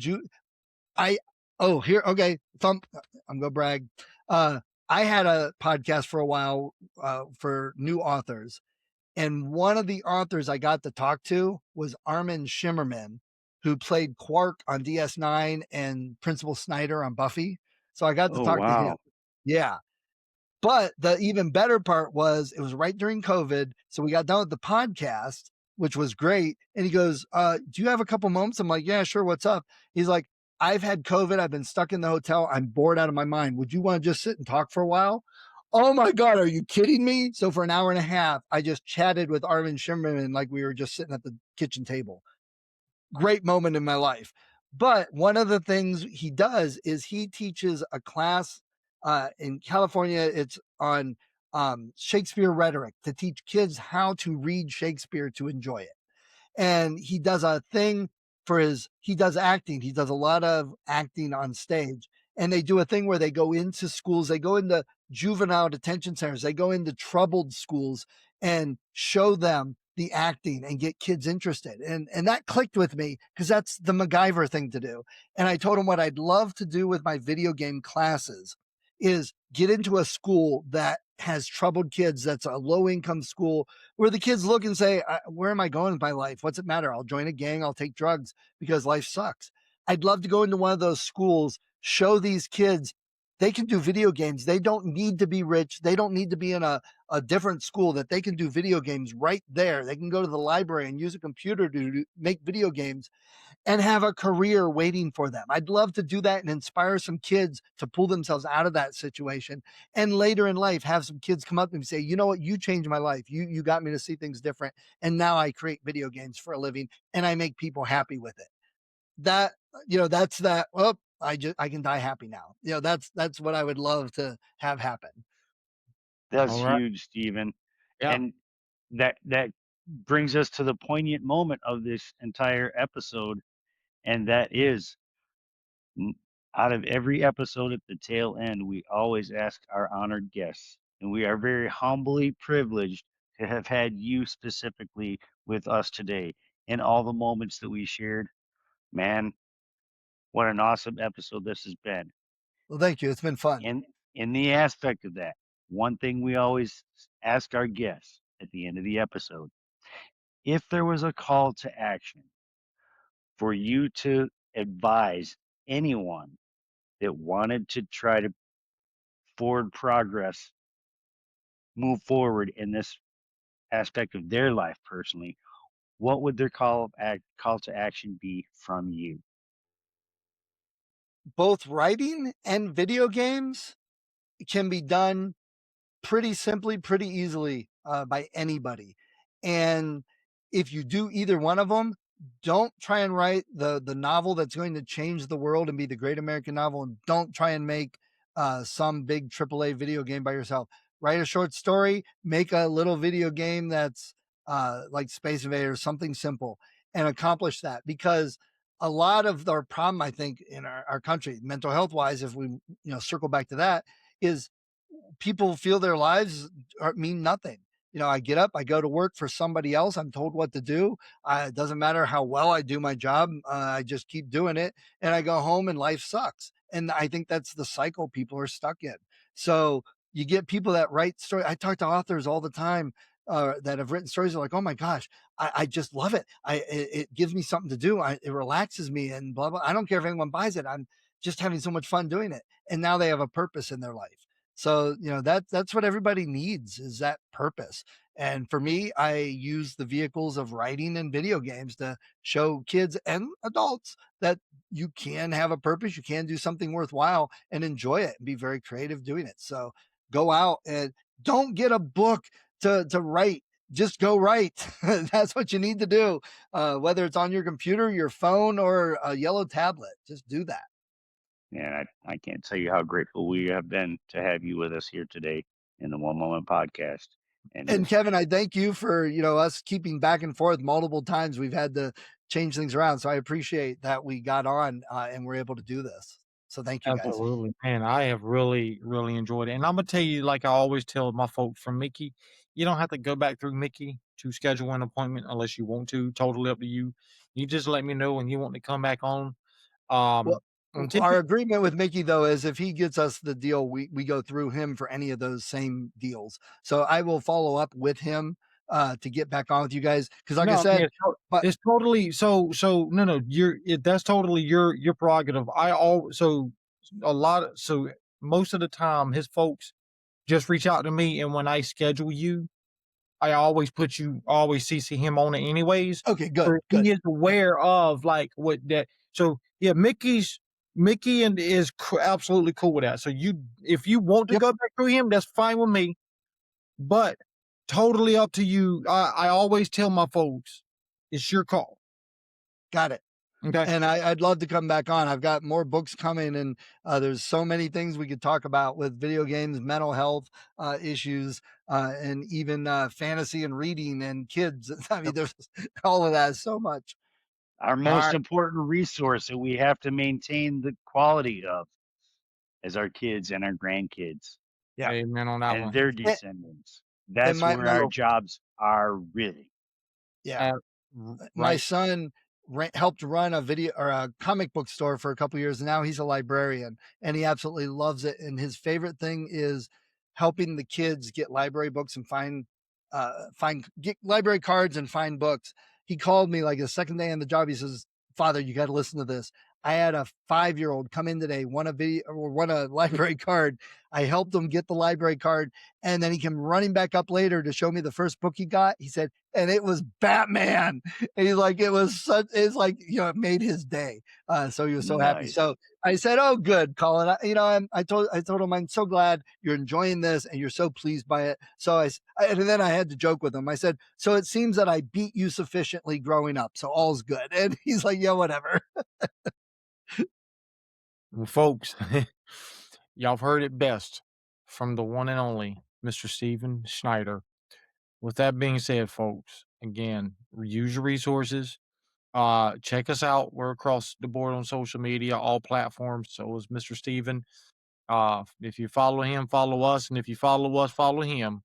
I oh here okay thump I'm gonna brag. Uh, I had a podcast for a while for new authors, and one of the authors I got to talk to was Armin Shimmerman, who played Quark on DS9 and Principal Snyder on Buffy. So I got to Oh, talk to him. wow. Yeah. But the even better part was it was right during COVID. So we got done with the podcast, which was great. And he goes, do you have a couple moments? I'm like, yeah, sure. What's up? He's like, I've had COVID. I've been stuck in the hotel. I'm bored out of my mind. Would you want to just sit and talk for a while? Oh my God, are you kidding me? So for an hour and a half, I just chatted with Arvin Shimmerman like we were just sitting at the kitchen table. Great moment in my life. But one of the things he does is he teaches a class in California. It's on Shakespeare rhetoric to teach kids how to read Shakespeare to enjoy it. And he does a thing he does acting. He does a lot of acting on stage. And they do a thing where they go into schools, they go into juvenile detention centers, they go into troubled schools and show them the acting and get kids interested. And that clicked with me because that's the MacGyver thing to do. And I told him what I'd love to do with my video game classes is get into a school that has troubled kids, that's a low income school where the kids look and say, where am I going with my life? What's it matter? I'll join a gang. I'll take drugs because life sucks. I'd love to go into one of those schools, show these kids they can do video games. They don't need to be rich. They don't need to be in a different school, that they can do video games right there. They can go to the library and use a computer to make video games and have a career waiting for them. I'd love to do that and inspire some kids to pull themselves out of that situation. And later in life, have some kids come up to me and say, you know what, you changed my life. You got me to see things different. And now I create video games for a living and I make people happy with it. That, that's that. Well, I can die happy now. That's what I would love to have happen. That's All right. huge, Stephen. Yeah. And that brings us to the poignant moment of this entire episode, and that is n- out of every episode at the tail end, we always ask our honored guests, and we are very humbly privileged to have had you specifically with us today. and all the moments that we shared. Man, what an awesome episode this has been. Well, thank you. It's been fun. In the aspect of that, one thing we always ask our guests at the end of the episode, if there was a call to action for you to advise anyone that wanted to try to forward progress, move forward in this aspect of their life personally, what would their call to action be from you? Both writing and video games can be done pretty simply, pretty easily by anybody. And if you do either one of them, don't try and write the novel that's going to change the world and be the great American novel, and don't try and make some big AAA video game by yourself. Write a short story, make a little video game that's like Space Invaders, something simple, and accomplish that. Because a lot of our problem, I think, in our country, mental health wise, if we circle back to that, is people feel their lives mean nothing. I get up, I go to work for somebody else. I'm told what to do. It doesn't matter how well I do my job. I just keep doing it. And I go home and life sucks. And I think that's the cycle people are stuck in. So you get people that write stories. I talk to authors all the time that have written stories. They're like, oh my gosh, I just love it. It gives me something to do. It relaxes me and blah, blah. I don't care if anyone buys it. I'm just having so much fun doing it. And now they have a purpose in their life. So, that's what everybody needs, is that purpose. And for me, I use the vehicles of writing and video games to show kids and adults that you can have a purpose, you can do something worthwhile and enjoy it and be very creative doing it. So go out and don't get a book to write. Just go write. That's what you need to do. Whether it's on your computer, your phone, or a yellow tablet, just do that. And I can't tell you how grateful we have been to have you with us here today in the One Moment Podcast. And Kevin, I thank you for, us keeping back and forth multiple times. We've had to change things around. So I appreciate that we got on and we're able to do this. So thank you guys. Absolutely, man. I have really, really enjoyed it. And I'm gonna tell you, like I always tell my folks from Mickey, you don't have to go back through Mickey to schedule an appointment unless you want to. Totally up to you. You just let me know when you want to come back on. Well, And our typically, agreement with Mickey, though, is if he gets us the deal, we go through him for any of those same deals. So I will follow up with him to get back on with you guys. Cause like I no, I mean, said, but it's totally no, that's totally your prerogative. So most of the time, his folks just reach out to me, and when I schedule you, I always CC him on it anyways. okay, So good, good. he is aware of like what that. So yeah, Mickey and is absolutely cool with that. So if you want to Yep, go back through him, that's fine with me. But totally up to you. I always tell my folks, it's your call. got it. Okay. And I'd love to come back on. I've got more books coming, and there's so many things we could talk about with video games, mental health issues, and even fantasy and reading and kids. I mean, there's all of that. So much. our All most right. important resource that we have to maintain the quality of as our kids and our grandkids Yeah. Amen on that and one. their And, descendants. and That's where our jobs are really. yeah. Uh, My right. son helped run a video or a comic book store for a couple years. And now he's a librarian and he absolutely loves it. And his favorite thing is helping the kids get library books and get library cards and find books. He called me like the second day on the job. He says, Father, you got to listen to this. I had a 5-year-old come in today, won a video or won a library card. I helped him get the library card. And then he came running back up later to show me the first book he got. He said, and it was Batman. And he's like, it's like, it made his day. So he was so happy. So Nice. I said, oh, good, Colin. I told him, I'm so glad you're enjoying this and you're so pleased by it. So and then I had to joke with him. I said, so it seems that I beat you sufficiently growing up. So all's good. And he's like, yeah, whatever. Well, folks, y'all have heard it best from the one and only Mr. Stephen Schneider. With that being said, folks, again, use your resources. Check us out. We're across the board on social media, all platforms. So is Mr. Steven. If you follow him, follow us. And if you follow us, follow him.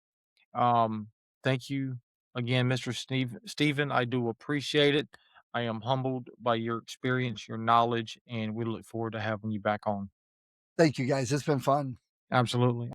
Um, thank you Again, Mr. Stephen, I do appreciate it. I am humbled by your experience, your knowledge, and we look forward to having you back on. Thank you guys. It's been fun. Absolutely.